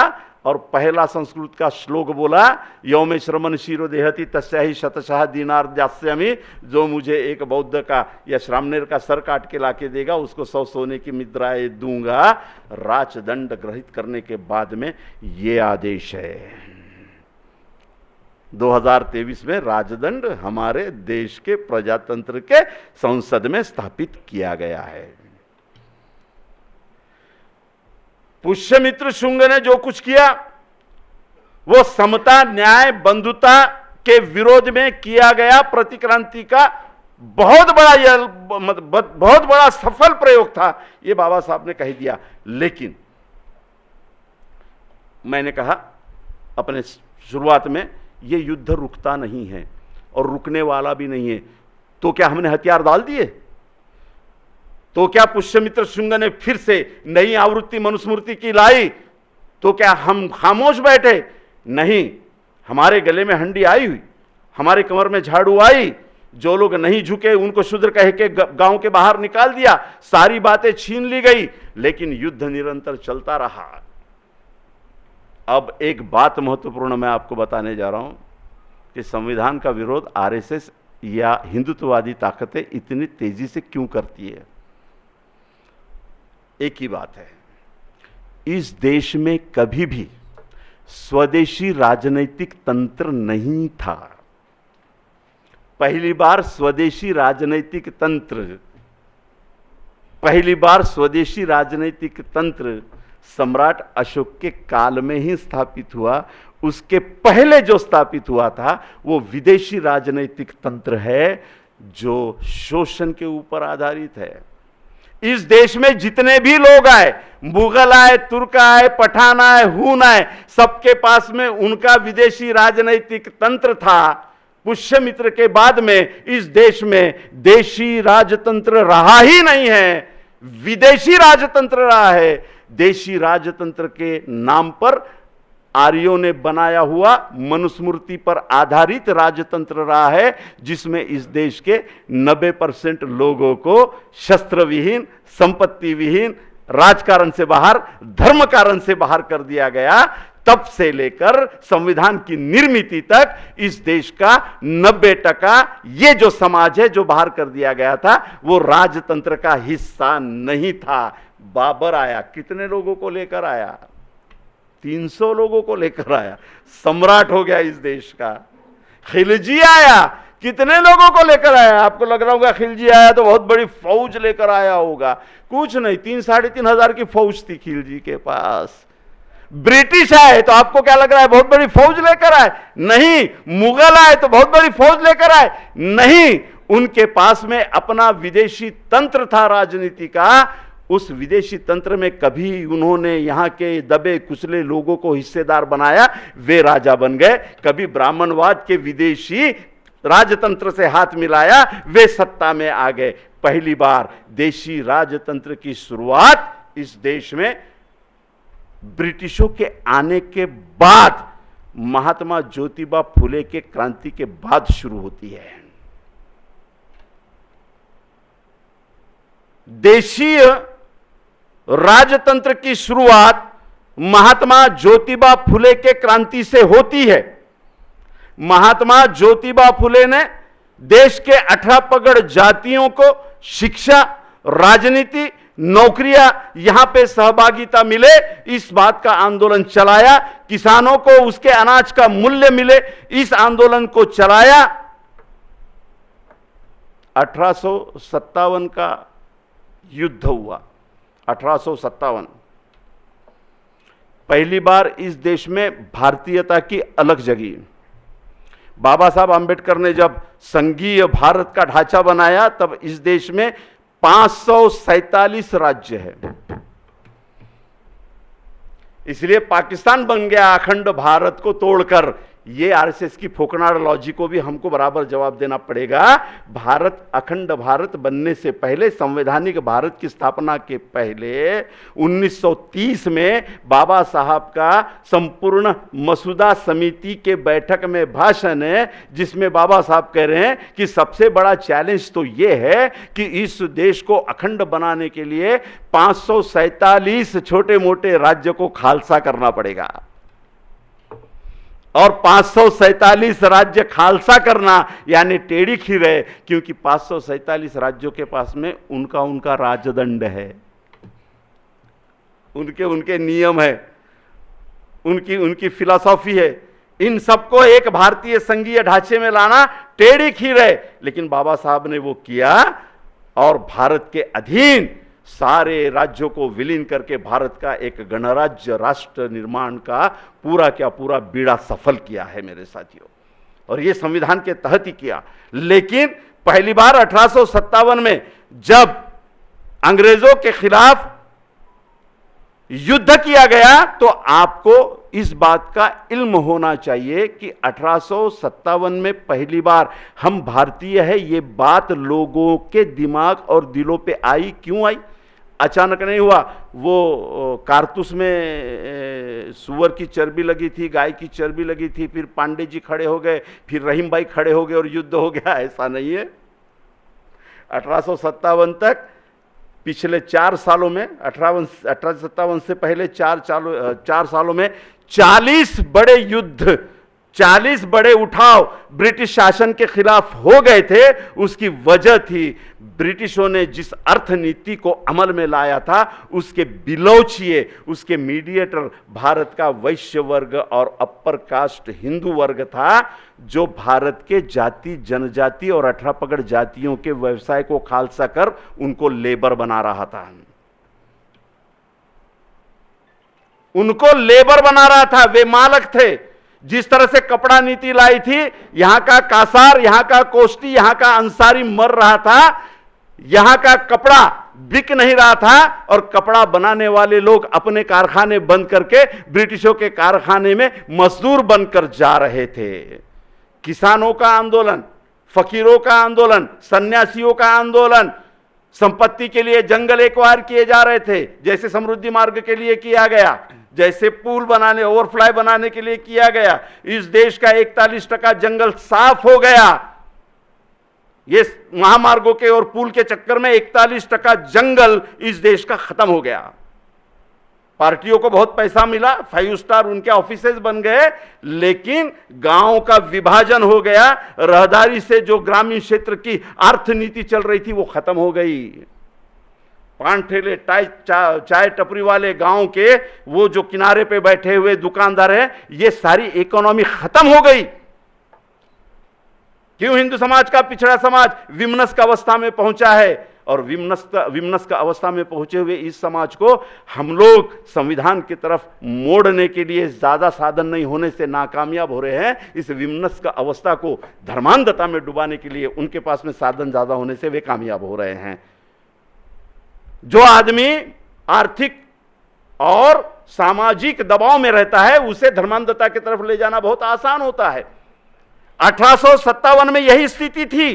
और पहला संस्कृत का श्लोक बोला, यौम श्रमण शिरो देहति तस्या ही शतशः दीनार दास्यामि। जो मुझे एक बौद्ध का या श्रामणेर का सर काट के लाके देगा उसको 100 सोने की मुद्राएं दूंगा। राजदंड ग्रहित करने के बाद में ये आदेश है। 2023 में राजदंड हमारे देश के प्रजातंत्र के संसद में स्थापित किया गया है। पुष्यमित्र शुंग ने जो कुछ किया वो समता, न्याय, बंधुता के विरोध में किया गया प्रतिक्रांति का बहुत बड़ा सफल प्रयोग था। ये बाबा साहब ने कह दिया। लेकिन मैंने कहा अपने शुरुआत में ये युद्ध रुकता नहीं है और रुकने वाला भी नहीं है। तो क्या हमने हथियार डाल दिए? तो क्या पुष्यमित्र शुंग ने फिर से नई आवृत्ति मनुस्मृति की लाई? तो क्या हम खामोश बैठे? नहीं, हमारे गले में हंडी आई हुई, हमारे कमर में झाड़ू आई, जो लोग नहीं झुके उनको शूद्र कह के गांव के बाहर निकाल दिया, सारी बातें छीन ली गई, लेकिन युद्ध निरंतर चलता रहा। अब एक बात महत्वपूर्ण मैं आपको बताने जा रहा हूं कि संविधान का विरोध आरएसएस या हिंदुत्ववादी ताकतें इतनी तेजी से क्यों करती है। एक ही बात है, इस देश में कभी भी स्वदेशी राजनीतिक तंत्र नहीं था। पहली बार स्वदेशी राजनीतिक तंत्र सम्राट अशोक के काल में ही स्थापित हुआ। उसके पहले जो स्थापित हुआ था वो विदेशी राजनीतिक तंत्र है जो शोषण के ऊपर आधारित है। इस देश में जितने भी लोग आए, मुगल आए, तुर्क आए, पठान आए, हून आए, सबके पास में उनका विदेशी राजनीतिक तंत्र था। पुष्यमित्र के बाद में इस देश में देशी राजतंत्र रहा ही नहीं है, विदेशी राजतंत्र रहा है। देशी राजतंत्र के नाम पर आर्यों ने बनाया हुआ मनुस्मृति पर आधारित राजतंत्र रहा है, जिसमें इस देश के 90% लोगों को शस्त्र विहीन, संपत्ति विहीन, राजकारण से बाहर, धर्म कारण से बाहर कर दिया गया। तब से लेकर संविधान की निर्मित तक इस देश का 90% ये जो समाज है जो बाहर कर दिया गया था वो राजतंत्र का हिस्सा नहीं था। बाबर आया, कितने लोगों को लेकर आया? 300 लोगों को लेकर आया, सम्राट हो गया इस देश का। खिलजी आया, कितने लोगों को लेकर आया? आपको लग रहा होगा खिलजी आया तो बहुत बड़ी फौज लेकर आया होगा, कुछ नहीं, 3-3.5 हजार की फौज थी खिलजी के पास। ब्रिटिश आए तो आपको क्या लग रहा है बहुत बड़ी फौज लेकर आए? नहीं। मुगल आए तो बहुत बड़ी फौज लेकर आए? नहीं। उनके पास में अपना विदेशी तंत्र था राजनीति का। उस विदेशी तंत्र में कभी उन्होंने यहां के दबे कुचले लोगों को हिस्सेदार बनाया, वे राजा बन गए। कभी ब्राह्मणवाद के विदेशी राजतंत्र से हाथ मिलाया, वे सत्ता में आ गए। पहली बार देशी राजतंत्र की शुरुआत इस देश में ब्रिटिशों के आने के बाद, महात्मा ज्योतिबा फुले के क्रांति के बाद शुरू होती है। देशीय राजतंत्र की शुरुआत महात्मा ज्योतिबा फुले के क्रांति से होती है। महात्मा ज्योतिबा फुले ने देश के 18 पगड़ जातियों को शिक्षा, राजनीति, नौकरियां, यहां पे सहभागिता मिले, इस बात का आंदोलन चलाया। किसानों को उसके अनाज का मूल्य मिले, इस आंदोलन को चलाया। 1857 का युद्ध हुआ। 1857 पहली बार इस देश में भारतीयता की अलग जगी। बाबा साहब आंबेडकर ने जब संघीय भारत का ढांचा बनाया तब इस देश में 547 राज्य है। इसलिए पाकिस्तान बन गया अखंड भारत को तोड़कर। ये आरएसएस की फोकनार लॉजी को भी हमको बराबर जवाब देना पड़ेगा। भारत, अखंड भारत बनने से पहले, संवैधानिक भारत की स्थापना के पहले 1930 में बाबा साहब का संपूर्ण मसूदा समिति के बैठक में भाषण है, जिसमें बाबा साहब कह रहे हैं कि सबसे बड़ा चैलेंज तो ये है कि इस देश को अखंड बनाने के लिए 547 छोटे मोटे राज्य को खालसा करना पड़ेगा। और 547 राज्य खालसा करना यानी टेढ़ी खीर है, क्योंकि 547 राज्यों के पास में उनका राजदंड है, उनके नियम है, उनकी फिलॉसफी है। इन सबको एक भारतीय संघीय ढांचे में लाना टेढ़ी खीर है, लेकिन बाबा साहब ने वो किया और भारत के अधीन सारे राज्यों को विलीन करके भारत का एक गणराज्य राष्ट्र निर्माण का पूरा क्या पूरा बीड़ा सफल किया है मेरे साथियों। और ये संविधान के तहत ही किया। लेकिन पहली बार 1857 में जब अंग्रेजों के खिलाफ युद्ध किया गया तो आपको इस बात का इल्म होना चाहिए कि 1857 में पहली बार हम भारतीय है, ये बात लोगों के दिमाग और दिलों पे आई। क्यों आई? अचानक नहीं हुआ। वो कारतूस में सुअर की चर्बी लगी थी, गाय की चर्बी लगी थी, फिर पांडे जी खड़े हो गए, फिर रहीम भाई खड़े हो गए और युद्ध हो गया, ऐसा नहीं है। 1857 तक पिछले 4 सालों में, 1857 से पहले 4 सालों में 40 बड़े युद्ध, 40 बड़े उठाव ब्रिटिश शासन के खिलाफ हो गए थे। उसकी वजह थी ब्रिटिशों ने जिस अर्थनीति को अमल में लाया था, उसके बिलोचिए, उसके मीडिएटर भारत का वैश्य वर्ग और अपर कास्ट हिंदू वर्ग था, जो भारत के जाति, जनजाति और 18 पगड़ जातियों के व्यवसाय को खालसा कर उनको लेबर बना रहा था। उनको लेबर बना रहा था, वे मालक थे। जिस तरह से कपड़ा नीति लाई थी, यहां का कासार, यहां का कोष्टी, यहां का अंसारी मर रहा था, यहां का कपड़ा बिक नहीं रहा था, और कपड़ा बनाने वाले लोग अपने कारखाने बंद करके ब्रिटिशों के कारखाने में मजदूर बनकर जा रहे थे। किसानों का आंदोलन, फकीरों का आंदोलन, सन्यासियों का आंदोलन, संपत्ति के लिए जंगल एक्वायर किए जा रहे थे, जैसे समृद्धि मार्ग के लिए किया गया, जैसे पुल बनाने, ओवरफ्लाई बनाने के लिए किया गया। इस देश का 41% जंगल साफ हो गया। ये महामार्गों के और पुल के चक्कर में 41% जंगल इस देश का खत्म हो गया। पार्टियों को बहुत पैसा मिला, 5 स्टार उनके ऑफिसेज बन गए, लेकिन गांव का विभाजन हो गया। रहदारी से जो ग्रामीण क्षेत्र की अर्थनीति चल रही थी वो खत्म हो गई। पान ठेले, चाय टपरी वाले गांव के वो जो किनारे पे बैठे हुए दुकानदार हैं, ये सारी इकोनॉमी खत्म हो गई। क्यों हिंदू समाज का पिछड़ा समाज विमनस्क अवस्था में पहुंचा है, और विमनस्क अवस्था में पहुंचे हुए इस समाज को हम लोग संविधान की तरफ मोड़ने के लिए ज्यादा साधन नहीं होने से नाकामयाब हो रहे हैं। इस विमनस्क अवस्था को धर्मांधता में डुबाने के लिए उनके पास में साधन ज्यादा होने से वे कामयाब हो रहे हैं। जो आदमी आर्थिक और सामाजिक दबाव में रहता है, उसे धर्मांधता की तरफ ले जाना बहुत आसान होता है। 1857 में यही स्थिति थी।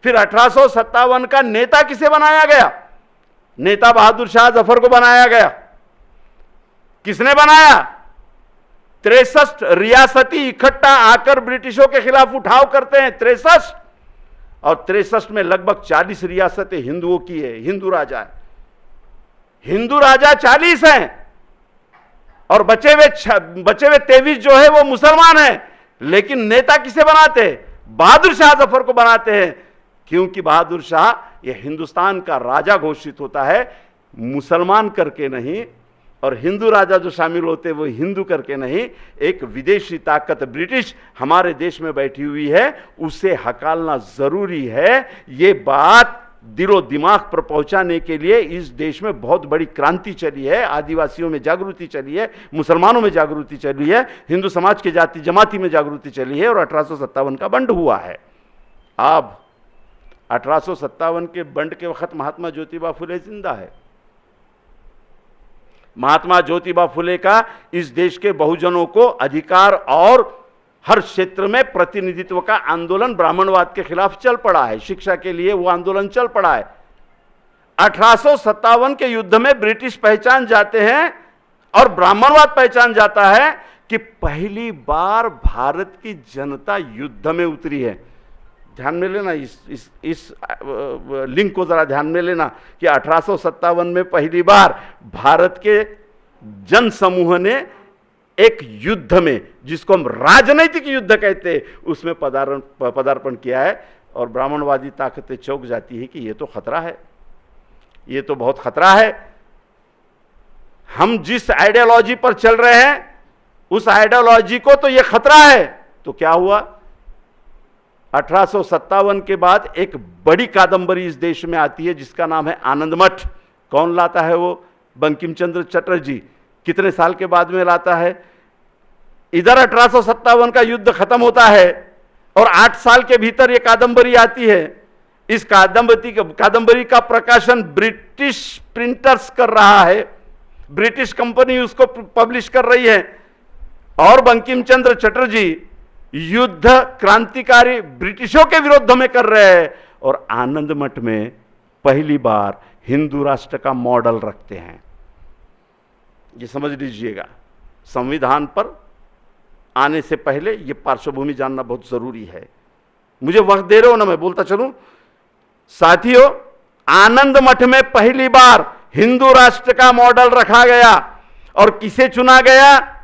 फिर 1857 का नेता किसे बनाया गया? नेता बहादुर शाह जफर को बनाया गया। किसने बनाया? 63 रियासती इकट्ठा आकर ब्रिटिशों के खिलाफ उठाव करते हैं, 63, और 63 में लगभग 40 रियासतें हिंदुओं की है, हिंदू राजा है। हिंदू राजा 40 हैं और बचे हुए 23 जो है वो मुसलमान हैं। लेकिन नेता किसे बनाते हैं? बहादुर शाह जफर को बनाते हैं, क्योंकि बहादुर शाह ये हिंदुस्तान का राजा घोषित होता है, मुसलमान करके नहीं, और हिंदू राजा जो शामिल होते वो हिंदू करके नहीं। एक विदेशी ताकत ब्रिटिश हमारे देश में बैठी हुई है, उसे हकालना जरूरी है। ये बात दिलो दिमाग पर पहुंचाने के लिए इस देश में बहुत बड़ी क्रांति चली है। आदिवासियों में जागृति चली है, मुसलमानों में जागृति चली है, हिंदू समाज के जाति जमाती में जागृति चली है, और 1857 का बंड हुआ है। अब 1857 के बंड के वक्त महात्मा ज्योतिबा फुले जिंदा है। महात्मा ज्योतिबा फुले का इस देश के बहुजनों को अधिकार और हर क्षेत्र में प्रतिनिधित्व का आंदोलन ब्राह्मणवाद के खिलाफ चल पड़ा है। शिक्षा के लिए वो आंदोलन चल पड़ा है। 1857 के युद्ध में ब्रिटिश पहचान जाते हैं और ब्राह्मणवाद पहचान जाता है कि पहली बार भारत की जनता युद्ध में उतरी है। ध्यान में लेना, इस लिंक को जरा ध्यान में लेना कि 1857 में पहली बार भारत के जन समूह ने एक युद्ध में, जिसको हम राजनीतिक युद्ध कहते हैं, उसमें पदार्पण किया है। और ब्राह्मणवादी ताकतें चौंक जाती है कि ये तो खतरा है, ये तो बहुत खतरा है। हम जिस आइडियोलॉजी पर चल रहे हैं उस आइडियोलॉजी को तो ये खतरा है। तो क्या हुआ? 1857 के बाद एक बड़ी कादंबरी इस देश में आती है जिसका नाम है आनंद मठ। कौन लाता है वो? बंकिम चंद्र चटर्जी। कितने साल के बाद में लाता है? इधर 1857 का युद्ध खत्म होता है और 8 साल के भीतर ये कादंबरी आती है। इस कादंबरी का प्रकाशन ब्रिटिश प्रिंटर्स कर रहा है, ब्रिटिश कंपनी उसको पब्लिश कर रही है, और बंकिम चंद्र चटर्जी युद्ध क्रांतिकारी ब्रिटिशों के विरुद्ध में कर रहे हैं। और आनंद मठ में पहली बार हिंदू राष्ट्र का मॉडल रखते हैं। ये समझ लीजिएगा, संविधान पर आने से पहले ये पार्श्वभूमि जानना बहुत जरूरी है। मुझे वक्त दे रहे हो ना, मैं बोलता चलूं। साथियों, आनंद मठ में पहली बार हिंदू राष्ट्र का मॉडल रखा गया और किसे चुना गया?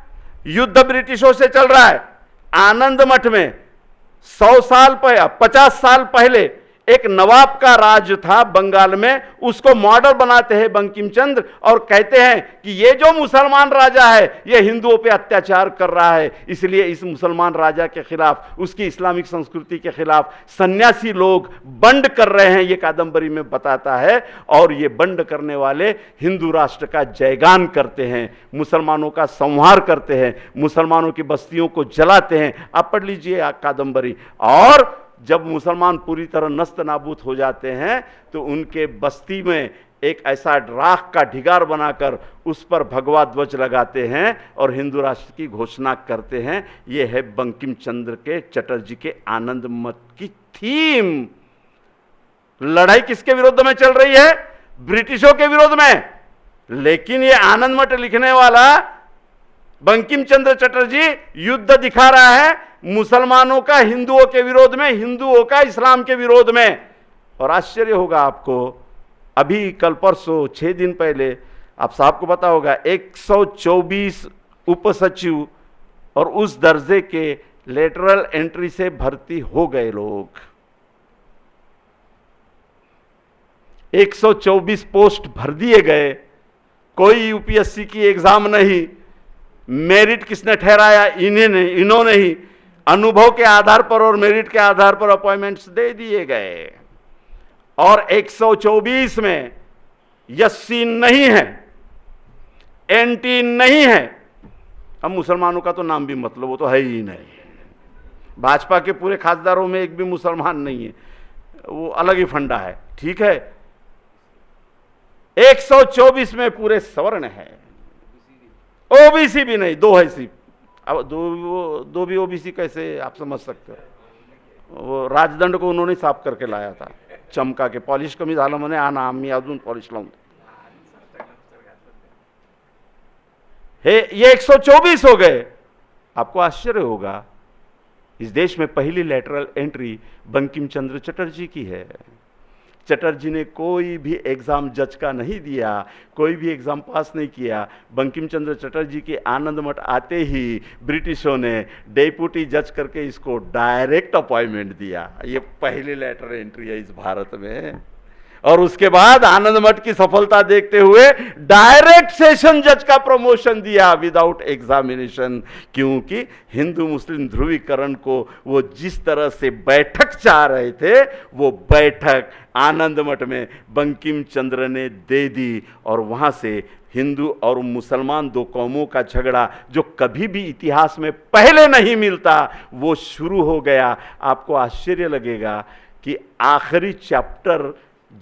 युद्ध ब्रिटिशों से चल रहा है। आनंद मठ में 100 साल पहले, 50 साल पहले एक नवाब का राज था बंगाल में, उसको मॉडल बनाते हैं बंकिम चंद्र और कहते हैं कि ये जो मुसलमान राजा है ये हिंदुओं पे अत्याचार कर रहा है, इसलिए इस मुसलमान राजा के खिलाफ, उसकी इस्लामिक संस्कृति के खिलाफ सन्यासी लोग बंड कर रहे हैं, ये कादंबरी में बताता है। और ये बंड करने वाले हिंदू राष्ट्र का जयगान करते हैं, मुसलमानों का संहार करते हैं, मुसलमानों की बस्तियों को जलाते हैं। आप पढ़ लीजिए कादंबरी। और जब मुसलमान पूरी तरह नस्त नाबूद हो जाते हैं तो उनके बस्ती में एक ऐसा राख का ढिगार बनाकर उस पर भगवा ध्वज लगाते हैं और हिंदू राष्ट्र की घोषणा करते हैं। यह है बंकिम चंद्र के चटर्जी के आनंद मठ की थीम। लड़ाई किसके विरोध में चल रही है? ब्रिटिशों के विरोध में। लेकिन यह आनंद मठ लिखने वाला बंकिम चंद्र चटर्जी युद्ध दिखा रहा है मुसलमानों का हिंदुओं के विरोध में, हिंदुओं का इस्लाम के विरोध में। और आश्चर्य होगा आपको, अभी कल परसों 6 दिन पहले आप साहब को पता होगा 124 उपसचिव और उस दर्जे के लेटरल एंट्री से भर्ती हो गए लोग। 124 पोस्ट भर दिए गए। कोई यूपीएससी की एग्जाम नहीं, मेरिट किसने ठहराया? इन्होंने ही अनुभव के आधार पर और मेरिट के आधार पर अपॉइंटमेंट्स दे दिए गए। और 124 में एससी नहीं है, एनटी नहीं है। अब मुसलमानों का तो नाम भी मतलब, वो तो है ही नहीं। भाजपा के पूरे खासदारों में एक भी मुसलमान नहीं है, वो अलग ही फंडा है। ठीक है, 124 में पूरे सवर्ण है, ओबीसी भी नहीं, 2 है सिर्फ। अब दो भी ओबीसी कैसे आप समझ सकते हो? वो राजदंड को उन्होंने साफ करके लाया था, चमका के। पॉलिश कमी झालं म्हणे, आना आम्ही अजून पॉलिश लावून। ये 124 हो गए। आपको आश्चर्य होगा, इस देश में पहली लेटरल एंट्री बंकिम चंद्र चटर्जी की है। चटर्जी ने कोई भी एग्जाम जज का नहीं दिया, कोई भी एग्जाम पास नहीं किया। बंकिम चंद्र चटर्जी के आनंद मठ आते ही ब्रिटिशों ने डेप्यूटी जज करके इसको डायरेक्ट अपॉइंटमेंट दिया। ये पहली लेटर एंट्री है इस भारत में। और उसके बाद आनंद मठ की सफलता देखते हुए डायरेक्ट सेशन जज का प्रमोशन दिया विदाउट एग्जामिनेशन। क्योंकि हिंदू मुस्लिम ध्रुवीकरण को वो जिस तरह से बैठक चाह रहे थे, वो बैठक आनंद मठ में बंकिम चंद्र ने दे दी। और वहां से हिंदू और मुसलमान 2 कौमों का झगड़ा, जो कभी भी इतिहास में पहले नहीं मिलता, वो शुरू हो गया। आपको आश्चर्य लगेगा कि आखिरी चैप्टर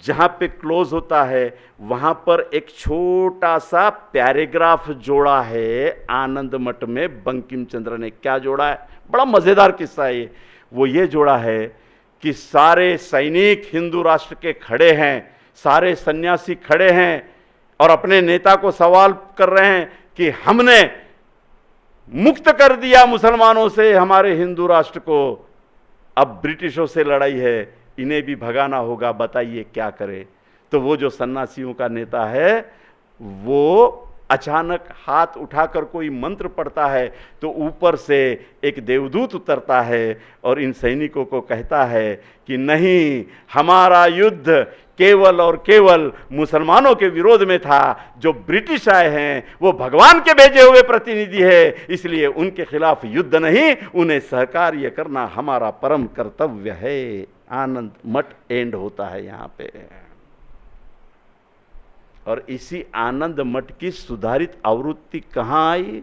जहां पे क्लोज होता है, वहां पर एक छोटा सा पैराग्राफ जोड़ा है आनंद मठ में बंकिम चंद्र ने। क्या जोड़ा है? बड़ा मजेदार किस्सा है ये। वो ये जोड़ा है कि सारे सैनिक हिंदू राष्ट्र के खड़े हैं, सारे सन्यासी खड़े हैं और अपने नेता को सवाल कर रहे हैं कि हमने मुक्त कर दिया मुसलमानों से हमारे हिंदू राष्ट्र को, अब ब्रिटिशों से लड़ाई है, इन्हें भी भगाना होगा, बताइए क्या करें। तो वो जो सन्यासियों का नेता है, वो अचानक हाथ उठाकर कोई मंत्र पढ़ता है तो ऊपर से एक देवदूत उतरता है और इन सैनिकों को कहता है कि नहीं, हमारा युद्ध केवल और केवल मुसलमानों के विरोध में था। जो ब्रिटिश आए हैं वो भगवान के भेजे हुए प्रतिनिधि है, इसलिए उनके खिलाफ युद्ध नहीं, उन्हें सहकार्य करना हमारा परम कर्तव्य है। आनंद मठ एंड होता है यहां पे। और इसी आनंद मठ की सुधारित आवृत्ति कहां आई?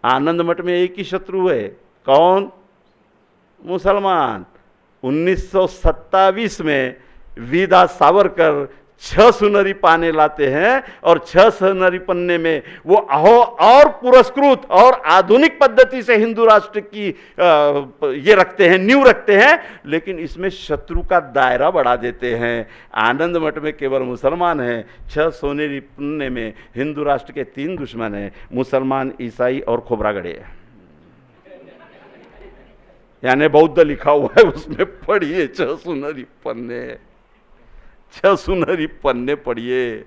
आनंद मठ में एक ही शत्रु है, कौन? मुसलमान। 1927 में वीदा सावरकर 6 सुनहरी पाने लाते हैं और 6 सुनहरी पन्ने में वो और पुरस्कृत और आधुनिक पद्धति से हिंदू राष्ट्र की ये रखते हैं, नींव रखते हैं, लेकिन इसमें शत्रु का दायरा बढ़ा देते हैं। आनंद मठ में केवल मुसलमान हैं, 6 सुनहरी पन्ने में हिंदू राष्ट्र के 3 दुश्मन हैं, मुसलमान, ईसाई और खोबरागढ़े। यानी बौद्ध लिखा हुआ है, उसमें पढ़िए 6 सुनहरी पन्ने, 6 सुनहरी पन्ने पढ़िए।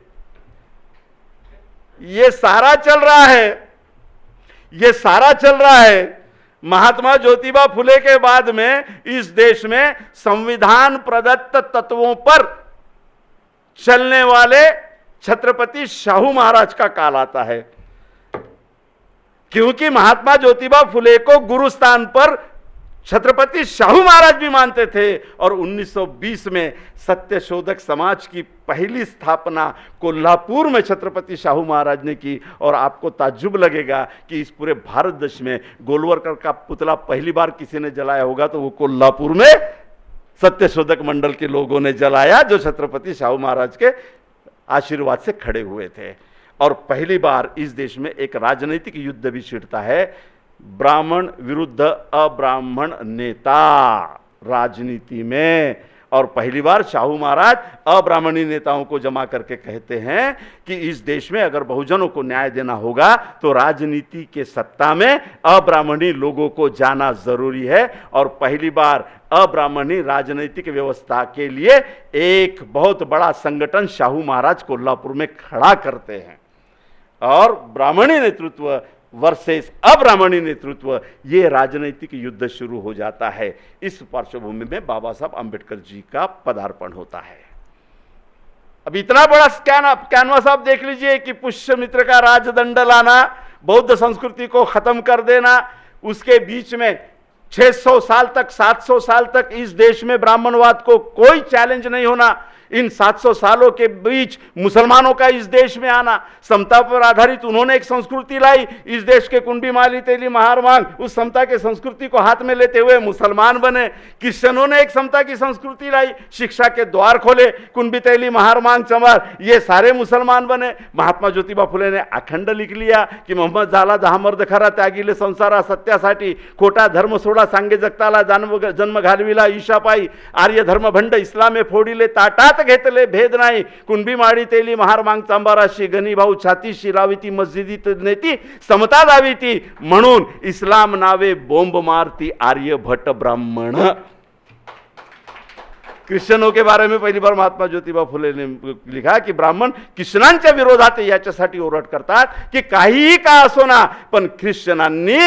ये सारा चल रहा है, ये सारा चल रहा है। महात्मा ज्योतिबा फुले के बाद में इस देश में संविधान प्रदत्त तत्वों पर चलने वाले छत्रपति शाहू महाराज का काल आता है, क्योंकि महात्मा ज्योतिबा फुले को गुरु स्थान पर छत्रपति शाहू महाराज भी मानते थे। और 1920 में सत्यशोधक समाज की पहली स्थापना कोल्हापुर में छत्रपति शाहू महाराज ने की। और आपको ताज्जुब लगेगा कि इस पूरे भारत देश में गोलवलकर का पुतला पहली बार किसी ने जलाया होगा तो वो कोल्हापुर में सत्यशोधक मंडल के लोगों ने जलाया, जो छत्रपति शाहू महाराज के आशीर्वाद से खड़े हुए थे। और पहली बार इस देश में एक राजनीतिक युद्ध भी छिड़ता है, ब्राह्मण विरुद्ध अब्राह्मण नेता राजनीति में। और पहली बार शाहू महाराज अब्राह्मणी नेताओं को जमा करके कहते हैं कि इस देश में अगर बहुजनों को न्याय देना होगा तो राजनीति के सत्ता में अब्राह्मणी लोगों को जाना जरूरी है। और पहली बार अब्राह्मणी राजनीतिक व्यवस्था के लिए एक बहुत बड़ा संगठन शाहू महाराज कोल्हापुर में खड़ा करते हैं। और ब्राह्मणी नेतृत्व वर्सेस अब्राह्मणी नेतृत्व, ये राजनीतिक युद्ध शुरू हो जाता है। इस पार्श्वभूमि में बाबा साहब अंबेडकर जी का पदार्पण होता है। अब इतना बड़ा कैनवास आप देख लीजिए कि पुष्यमित्र का राजदंड लाना, बौद्ध संस्कृति को खत्म कर देना, उसके बीच में 600 साल तक 700 साल तक इस देश में ब्राह्मणवाद को कोई चैलेंज नहीं होना, इन 700 सालों के बीच मुसलमानों का इस देश में आना, समता पर आधारित उन्होंने एक संस्कृति लाई। इस देश के कुंभी माली तेली महार मांग, उस समता के संस्कृति को हाथ में लेते हुए मुसलमान बने। क्रिश्चियनों ने एक समता की संस्कृति लाई, शिक्षा के द्वार खोले, कुंभी तेली महार मांग चमार, ये सारे मुसलमान बने। महात्मा ज्योतिबा फुले ने अखंड लिख लिया कि मोहम्मद झाला दहा मर्द खरा, त्यागीले संसारा सत्यासाठी, खोटा धर्म सोडा सांगे जगताला, जन्म घालविला ईशापाई, आर्य धर्म भंड इस्लामे फोडिले, ताटात घेतले भेद नाही, कुणबी माळी तेली महार मांग चांबाराशी, गणी भाऊ छातीशी लाविती, मस्जिदीत नेती समता लाविती, म्हणून इस्लाम नावे बोंब मारती आर्य भट्ट ब्राह्मण। क्रिश्चियनों के बारे में पहली बार महात्मा ज्योतिबा फुले ने लिखा की ब्राह्मण क्रिश्चियनांच्या विरोधात याच्यासाठी ओरड करतात की काहीही का असो ना, पण ख्रिश्चनांनी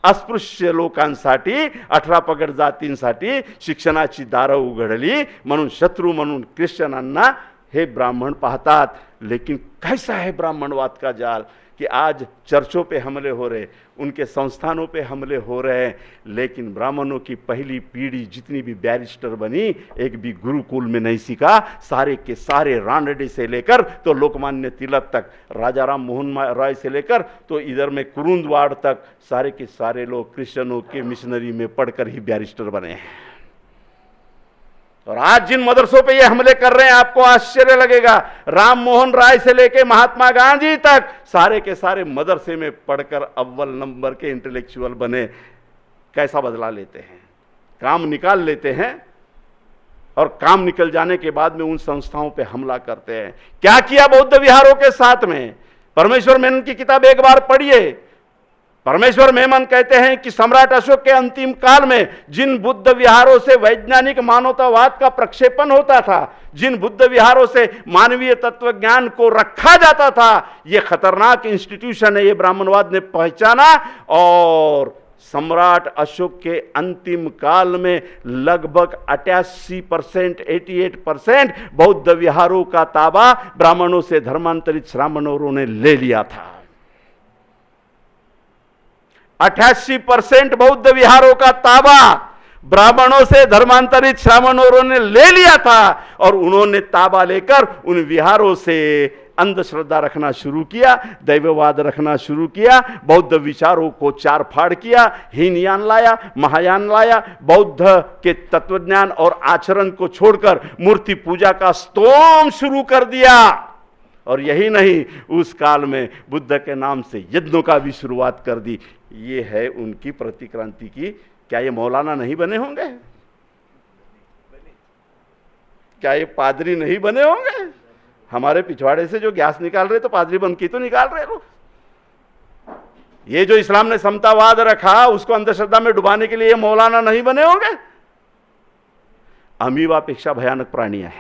अस्पृश्य लोकांसाठी 18 पगड जातींसाठी शिक्षणाची दारं उघडली, म्हणून शत्रू म्हणून ख्रिश्चनांना हे ब्राह्मण पाहतात। लेकिन कैसा है ब्राह्मणवाद का जाल कि आज चर्चों पे हमले हो रहे, उनके संस्थानों पे हमले हो रहे हैं, लेकिन ब्राह्मणों की पहली पीढ़ी जितनी भी बैरिस्टर बनी, एक भी गुरुकुल में नहीं सीखा। सारे के सारे रानडे से लेकर तो लोकमान्य तिलक तक, राजा राम मोहन राय से लेकर तो इधर में कुरुंदवाड़ तक, सारे के सारे लोग क्रिश्चियनों के मिशनरी में पढ़कर ही बैरिस्टर बने हैं। और आज जिन मदरसों पे ये हमले कर रहे हैं, आपको आश्चर्य लगेगा, राम मोहन राय से लेके महात्मा गांधी तक सारे के सारे मदरसे में पढ़कर अव्वल नंबर के इंटेलेक्चुअल बने। कैसा बदला लेते हैं, काम निकाल लेते हैं और काम निकल जाने के बाद में उन संस्थाओं पे हमला करते हैं। क्या किया बौद्ध विहारों के साथ में? परमेश्वर मेनन की किताब एक बार पढ़िए। परमेश्वर मेमन कहते हैं कि सम्राट अशोक के अंतिम काल में जिन बुद्ध विहारों से वैज्ञानिक मानवतावाद का प्रक्षेपण होता था, जिन बुद्ध विहारों से मानवीय तत्व ज्ञान को रखा जाता था, ये खतरनाक इंस्टीट्यूशन है, ये ब्राह्मणवाद ने पहचाना। और सम्राट अशोक के अंतिम काल में लगभग 88% 88% बौद्ध विहारों का ताबा ब्राह्मणों से धर्मांतरित श्रामणों ने ले लिया था। 88% बौद्ध विहारों का ताबा ब्राह्मणों से धर्मांतरित श्रामणों ने ले लिया था और उन्होंने ताबा लेकर उन विहारों से अंधश्रद्धा रखना शुरू किया, दैववाद रखना शुरू किया, बौद्ध विचारों को चार फाड़ किया, हीनयान लाया, महायान लाया, बौद्ध के तत्वज्ञान और आचरण को छोड़कर मूर्ति पूजा का स्तोम शुरू कर दिया। और यही नहीं, उस काल में बुद्ध के नाम से यज्ञों का भी शुरुआत कर दी। ये है उनकी प्रतिक्रांति की। क्या ये मौलाना नहीं बने होंगे? क्या ये पादरी नहीं बने होंगे? हमारे पिछवाड़े से जो गैस निकाल रहे तो पादरी बन के तो निकाल रहे लोग। ये जो इस्लाम ने समतावाद रखा उसको अंधश्रद्धा में डुबाने के लिए ये मौलाना नहीं बने होंगे? अमीबा अपेक्षा भयानक प्राणी है।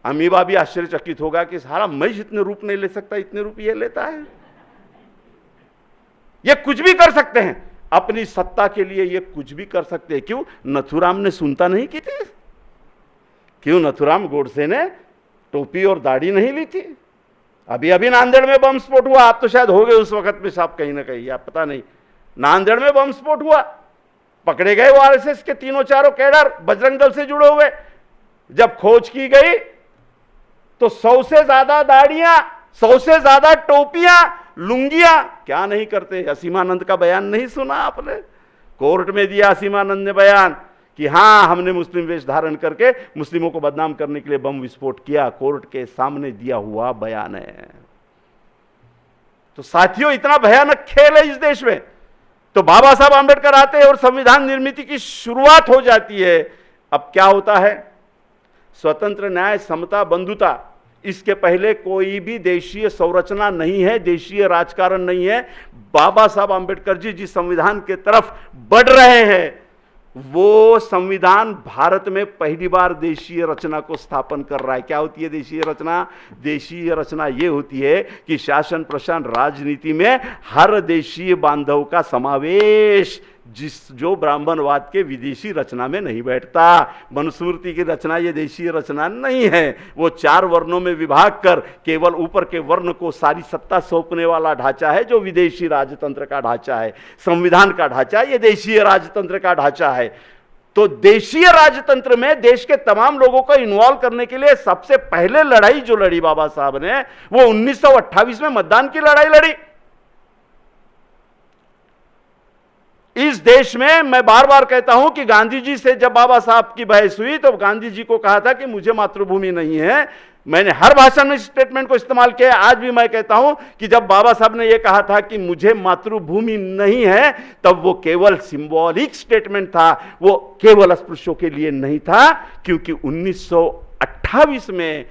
अमीबा भी आश्चर्यचकित होगा कि सारा महिष इतने रूप नहीं ले सकता, इतने रूप ये लेता है। ये कुछ भी कर सकते हैं अपनी सत्ता के लिए, ये कुछ भी कर सकते हैं। क्यों? नथुराम ने सुनता नहीं की थी? क्यों नथुराम गोडसे ने टोपी और दाढ़ी नहीं ली थी? अभी अभी नांदेड़ में बम स्फोट हुआ, आप तो शायद हो गए उस वक्त में साहब कहीं ना कहीं, या पता नहीं। नांदेड़ में बम स्फोट हुआ, पकड़े गए वो आरएसएस के तीनों चारों कैडर बजरंग दल से जुड़े हुए। जब खोज की गई तो 100 से ज्यादा दाढ़ियां, 100 से ज्यादा टोपियां, लुंगियां। क्या नहीं करते? असीमानंद का बयान नहीं सुना आपने? कोर्ट में दिया असीमानंद ने बयान कि हां, हमने मुस्लिम वेश धारण करके मुस्लिमों को बदनाम करने के लिए बम विस्फोट किया। कोर्ट के सामने दिया हुआ बयान है। तो साथियों, इतना भयानक खेल है इस देश में। तो बाबा साहब आंबेडकर आते हैं और संविधान निर्मित की शुरुआत हो जाती है। अब क्या होता है? स्वतंत्र, न्याय, समता, बंधुता, इसके पहले कोई भी देशीय संरचना नहीं है, देशीय राजकारण नहीं है। बाबा साहब आंबेडकर जी जिस संविधान के तरफ बढ़ रहे हैं वो संविधान भारत में पहली बार देशीय रचना को स्थापन कर रहा है। क्या होती है देशीय रचना? देशीय रचना ये होती है कि शासन, प्रशासन, राजनीति में हर देशीय बांधव का समावेश, जो ब्राह्मणवाद के विदेशी रचना में नहीं बैठता। मनुस्मृति की रचना ये देशीय रचना नहीं है। वो 4 वर्णों में विभाग कर केवल ऊपर के वर्ण को सारी सत्ता सौंपने वाला ढांचा है, जो विदेशी राजतंत्र का ढांचा है। संविधान का ढांचा ये देशीय राजतंत्र का ढांचा है। तो देशीय राजतंत्र में देश के तमाम लोगों को इन्वॉल्व करने के लिए सबसे पहले लड़ाई जो लड़ी बाबा साहब ने, वो 1928 में मतदान की लड़ाई लड़ी। इस देश में मैं बार बार कहता हूं कि गांधी जी से जब बाबा साहब की बहस हुई तो गांधी जी को कहा था कि मुझे मातृभूमि नहीं है। मैंने हर भाषण में स्टेटमेंट को इस्तेमाल किया। आज भी मैं कहता हूं कि जब बाबा साहब ने यह कहा था कि मुझे मातृभूमि नहीं है, तब वो केवल सिंबॉलिक स्टेटमेंट था, वो केवल अस्पृश्यों के लिए नहीं था। क्योंकि 1928 में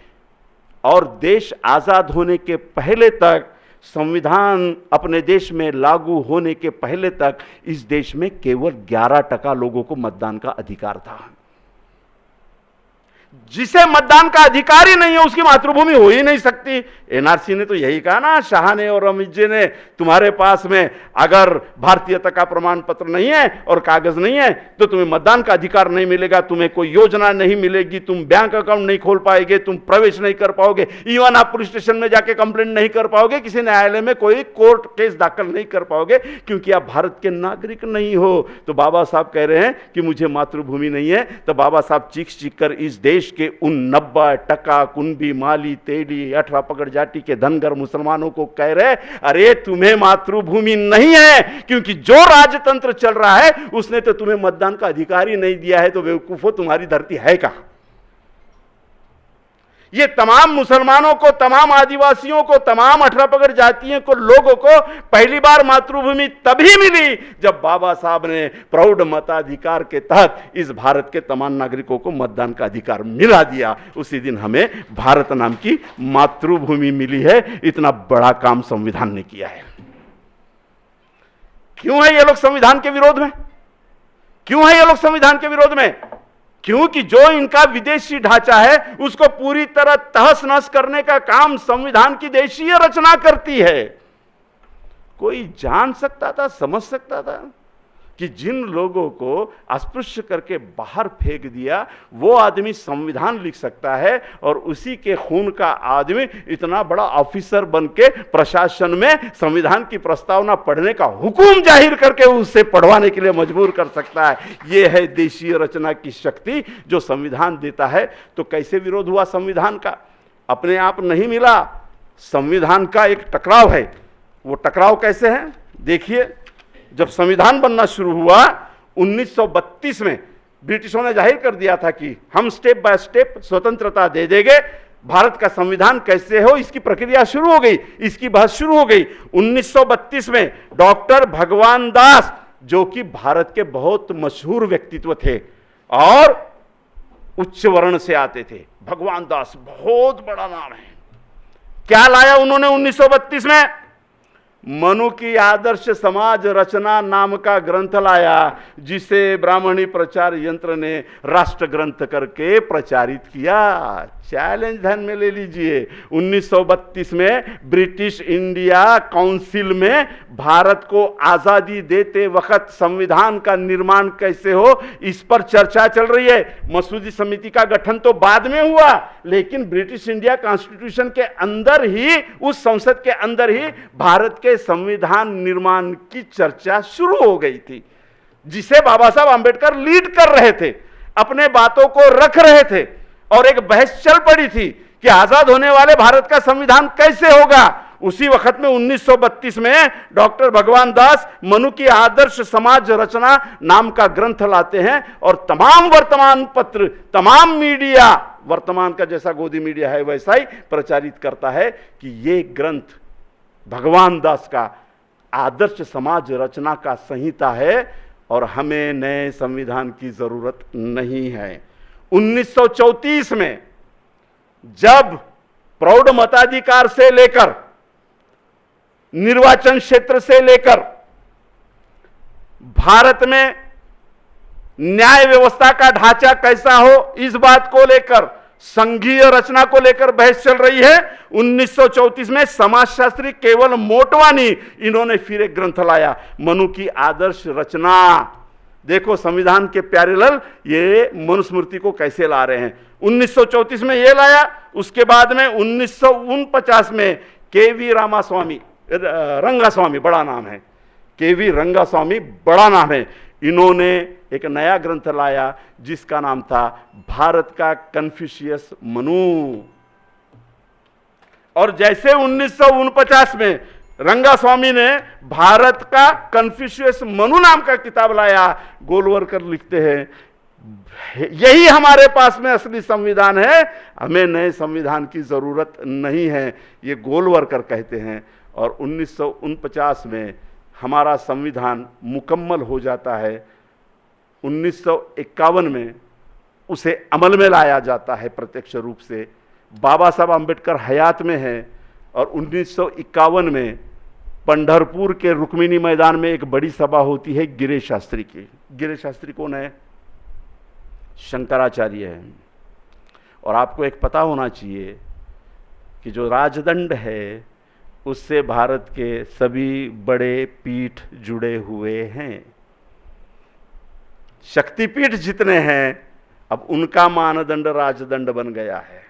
और देश आजाद होने के पहले तक, संविधान अपने देश में लागू होने के पहले तक इस देश में केवल 11% लोगों को मतदान का अधिकार था। जिसे मतदान का अधिकार ही नहीं है उसकी मातृभूमि हो ही नहीं सकती। एनआरसी ने तो यही कहा ना, शाह ने और अमित जी ने, तुम्हारे पास में अगर भारतीयता का प्रमाण पत्र नहीं है और कागज नहीं है तो तुम्हें मतदान का अधिकार नहीं मिलेगा, तुम्हें कोई योजना नहीं मिलेगी, तुम बैंक अकाउंट नहीं खोल पाएंगे, तुम प्रवेश नहीं कर पाओगे, इवन आप पुलिस स्टेशन में जाके कंप्लेंट नहीं कर पाओगे, किसी न्यायालय में कोई कोर्ट केस दाखिल नहीं कर पाओगे, क्योंकि आप भारत के नागरिक नहीं हो। तो बाबा साहब कह रहे हैं कि मुझे मातृभूमि नहीं है। तो बाबा साहब चीख चीख कर इस देश के उन 90% कुंभी, माली, तेली, 18 पकड़ जाति के धनगर मुसलमानों को कह रहे, अरे तुम्हें मातृभूमि नहीं है, क्योंकि जो राजतंत्र चल रहा है उसने तो तुम्हें मतदान का अधिकार ही नहीं दिया है। तो बेवकूफो, तुम्हारी धरती है कहां? ये तमाम मुसलमानों को, तमाम आदिवासियों को, तमाम 18 पकड़ जातियों को, लोगों को पहली बार मातृभूमि तभी मिली जब बाबा साहब ने प्रौढ़ मताधिकार के तहत इस भारत के तमाम नागरिकों को मतदान का अधिकार मिला दिया। उसी दिन हमें भारत नाम की मातृभूमि मिली है। इतना बड़ा काम संविधान ने किया है। क्यों है ये लोग संविधान के विरोध में? क्यों है ये लोग संविधान के विरोध में? क्योंकि जो इनका विदेशी ढांचा है उसको पूरी तरह तहस नहस करने का काम संविधान की देशीय रचना करती है। कोई जान सकता था, समझ सकता था कि जिन लोगों को अस्पृश्य करके बाहर फेंक दिया वो आदमी संविधान लिख सकता है, और उसी के खून का आदमी इतना बड़ा ऑफिसर बन के प्रशासन में संविधान की प्रस्तावना पढ़ने का हुक्म जाहिर करके उससे पढ़वाने के लिए मजबूर कर सकता है। यह है देशीय रचना की शक्ति जो संविधान देता है। तो कैसे विरोध हुआ संविधान का? अपने आप नहीं मिला, संविधान का एक टकराव है। वो टकराव कैसे है देखिए। जब संविधान बनना शुरू हुआ 1932 में, ब्रिटिशों ने जाहिर कर दिया था कि हम स्टेप बाय स्टेप स्वतंत्रता दे देंगे। भारत का संविधान कैसे हो इसकी प्रक्रिया शुरू हो गई, इसकी बहस शुरू हो गई। 1932 में डॉक्टर भगवान दास, जो कि भारत के बहुत मशहूर व्यक्तित्व थे और उच्च वर्ण से आते थे, भगवान दास बहुत बड़ा नाम है। क्या लाया उन्होंने 1932 में? मनु की आदर्श समाज रचना नाम का ग्रंथ लाया, जिसे ब्राह्मणी प्रचार यंत्र ने राष्ट्र ग्रंथ करके प्रचारित किया। चैलेंज ध्यान में ले लीजिए। 1932 में ब्रिटिश इंडिया काउंसिल में भारत को आजादी देते वक्त संविधान का निर्माण कैसे हो इस पर चर्चा चल रही है। मसूदी समिति का गठन तो बाद में हुआ, लेकिन ब्रिटिश इंडिया कॉन्स्टिट्यूशन के अंदर ही, उस संसद के अंदर ही भारत के संविधान निर्माण की चर्चा शुरू हो गई थी, जिसे बाबा साहब आंबेडकर लीड कर रहे थे, अपने बातों को रख रहे थे। और एक बहस चल पड़ी थी कि आजाद होने वाले भारत का संविधान कैसे होगा। उसी वक्त में 1932 में डॉक्टर भगवान दास मनु की आदर्श समाज रचना नाम का ग्रंथ लाते हैं और तमाम वर्तमान पत्र, तमाम मीडिया, वर्तमान का जैसा गोदी मीडिया है वैसा ही प्रचारित करता है कि ये ग्रंथ भगवान दास का आदर्श समाज रचना का संहिता है और हमें नए संविधान की जरूरत नहीं है। 1934 में जब प्रौढ़ मताधिकार से लेकर, निर्वाचन क्षेत्र से लेकर भारत में न्याय व्यवस्था का ढांचा कैसा हो इस बात को लेकर, संघीय रचना को लेकर बहस चल रही है। 1934 में समाजशास्त्री केवल मोटवानी, इन्होंने फिर एक ग्रंथ लाया, मनु की आदर्श रचना। देखो संविधान के पैरेलल ये मनुस्मृति को कैसे ला रहे हैं। 1934 में ये लाया, उसके बाद में 1949 में केवी रामास्वामी, रंगास्वामी बड़ा नाम है, केवी रंगास्वामी बड़ा नाम है, इन्होंने एक नया ग्रंथ लाया जिसका नाम था भारत का कन्फ्यूशियस मनु। और जैसे 1949 में रंगास्वामी ने भारत का कन्फ्यूशियस मनु नाम का किताब लाया, गोलवरकर लिखते हैं यही हमारे पास में असली संविधान है, हमें नए संविधान की जरूरत नहीं है, ये गोलवरकर कहते हैं। और 1949 में हमारा संविधान मुकम्मल हो जाता है। 1951 में उसे अमल में लाया जाता है प्रत्यक्ष रूप से। बाबा साहब आंबेडकर हयात में हैं और 1951 में पंढरपुर के रुक्मिणी मैदान में एक बड़ी सभा होती है गिरीश शास्त्री की। गिरीश शास्त्री कौन है? शंकराचार्य हैं। और आपको एक पता होना चाहिए कि जो राजदंड है उससे भारत के सभी बड़े पीठ जुड़े हुए हैं। शक्तिपीठ जितने हैं अब उनका मानदंड राजदंड बन गया है।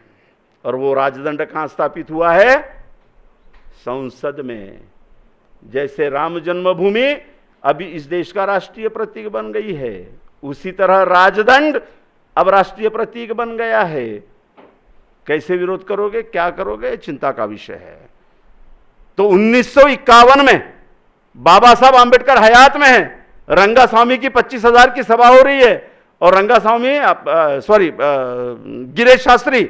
और वो राजदंड कहां स्थापित हुआ है? संसद में। जैसे राम जन्मभूमि अभी इस देश का राष्ट्रीय प्रतीक बन गई है, उसी तरह राजदंड अब राष्ट्रीय प्रतीक बन गया है। कैसे विरोध करोगे, क्या करोगे, चिंता का विषय है। तो 1951 में बाबा साहब आंबेडकर हयात में है, रंगास्वामी की 25,000 की सभा हो रही है और रंगास्वामी गिरीश शास्त्री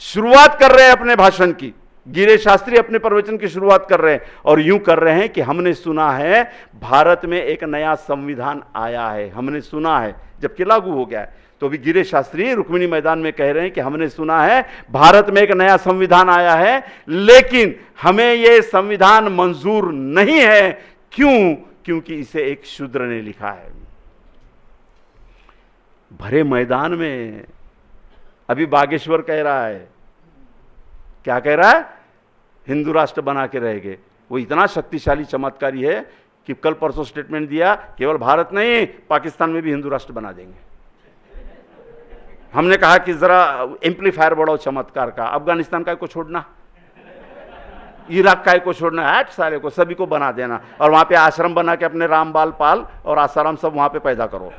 शुरुआत कर रहे हैं अपने भाषण की। गिरीश शास्त्री अपने प्रवचन की शुरुआत कर रहे हैं और यूं कर रहे हैं कि हमने सुना है भारत में एक नया संविधान आया है, हमने सुना है, जबकि लागू हो गया है। तो अभी गिरीश शास्त्री रुक्मिणी मैदान में कह रहे हैं कि हमने सुना है भारत में एक नया संविधान आया है, लेकिन हमें यह संविधान मंजूर नहीं है। क्यों? क्योंकि इसे एक शूद्र ने लिखा है। भरे मैदान में अभी बागेश्वर कह रहा है, क्या कह रहा है? हिंदू राष्ट्र बना के रहेंगे। वो इतना शक्तिशाली चमत्कारी है कि कल परसों स्टेटमेंट दिया, केवल भारत नहीं पाकिस्तान में भी हिंदू राष्ट्र बना देंगे। हमने कहा कि जरा एम्पलीफायर बढ़ाओ चमत्कार का, अफगानिस्तान का को छोड़ना, इराक का को छोड़ना, ऐट सारे को सभी को बना देना और वहां पे आश्रम बना के अपने रामबाल पाल और आसाराम सब वहां पे पैदा करो।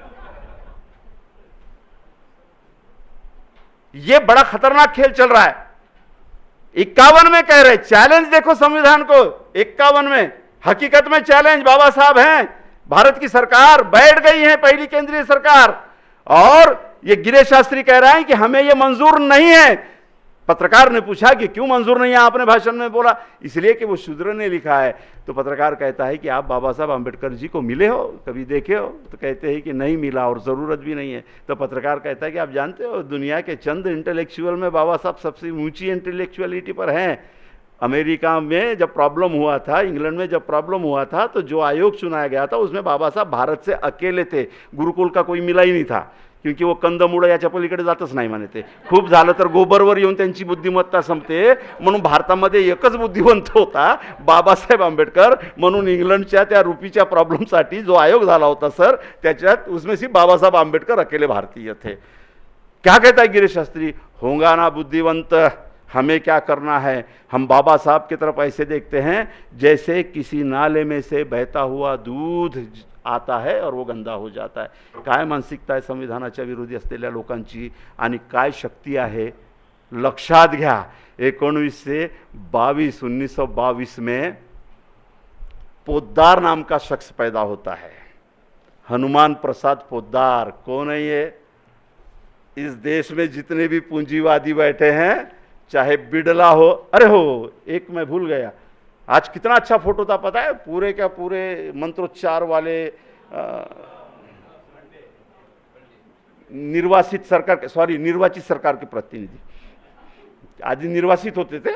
ये बड़ा खतरनाक खेल चल रहा है। 51 में कह रहे, चैलेंज देखो संविधान को, 51 में हकीकत में चैलेंज बाबा साहब हैं, भारत की सरकार बैठ गई है, पहली केंद्रीय सरकार, और ये गिरीश शास्त्री कह रहा है कि हमें ये मंजूर नहीं है। पत्रकार ने पूछा कि क्यों मंजूर नहीं है, आपने भाषण में बोला इसलिए कि वो शूद्र ने लिखा है। तो पत्रकार कहता है कि आप बाबा साहब आंबेडकर जी को मिले हो, कभी देखे हो? तो कहते हैं कि नहीं मिला और ज़रूरत भी नहीं है। तो पत्रकार कहता है कि आप जानते हो दुनिया के चंद इंटेलेक्चुअल में बाबा साहब सबसे ऊंची इंटेलेक्चुअलिटी पर हैं। अमेरिका में जब प्रॉब्लम हुआ था, इंग्लैंड में जब प्रॉब्लम हुआ था, तो जो आयोग चुनाया गया था उसमें बाबा साहब भारत से अकेले थे, गुरुकुल का कोई मिला ही नहीं था, क्योंकि वो कंदमुळं याच्या पलीकडे जातच नाही म्हणे ते, खूप झालं तर गोबरवर येऊन त्यांची बुद्धिमत्ता संपते, म्हणून भारतामध्ये एकच बुद्धिवंत होता बाबासाहेब आंबेडकर, म्हणून इंग्लंडच्या त्या रुपीच्या प्रॉब्लेमसाठी जो आयोग झाला होता सर, त्याच्यात उसमें से बाबा साहब आंबेडकर अकेले भारतीय थे। क्या कहता है गिरीश शास्त्री, होगा ना बुद्धिवंत, हमें क्या करना है, हम बाबा साहब की तरफ ऐसे देखते हैं जैसे किसी नाले में से बहता हुआ दूध आता है और वो गंदा हो जाता है। काय मानसिकता आहे संविधानाच्या विरोधी असलेल्या लोकांची आणि काय शक्ती आहे लक्षात घ्या। 1922 में पोद्दार नाम का शख्स पैदा होता है, हनुमान प्रसाद पोद्दार। कौन है ये? इस देश में जितने भी पूंजीवादी बैठे हैं, चाहे बिड़ला हो, अरे हो एक मैं भूल गया, आज कितना अच्छा फोटो था पता है, पूरे का पूरे मंत्रोच्चार वाले निर्वाचित सरकार के प्रतिनिधि, आज निर्वासित होते थे,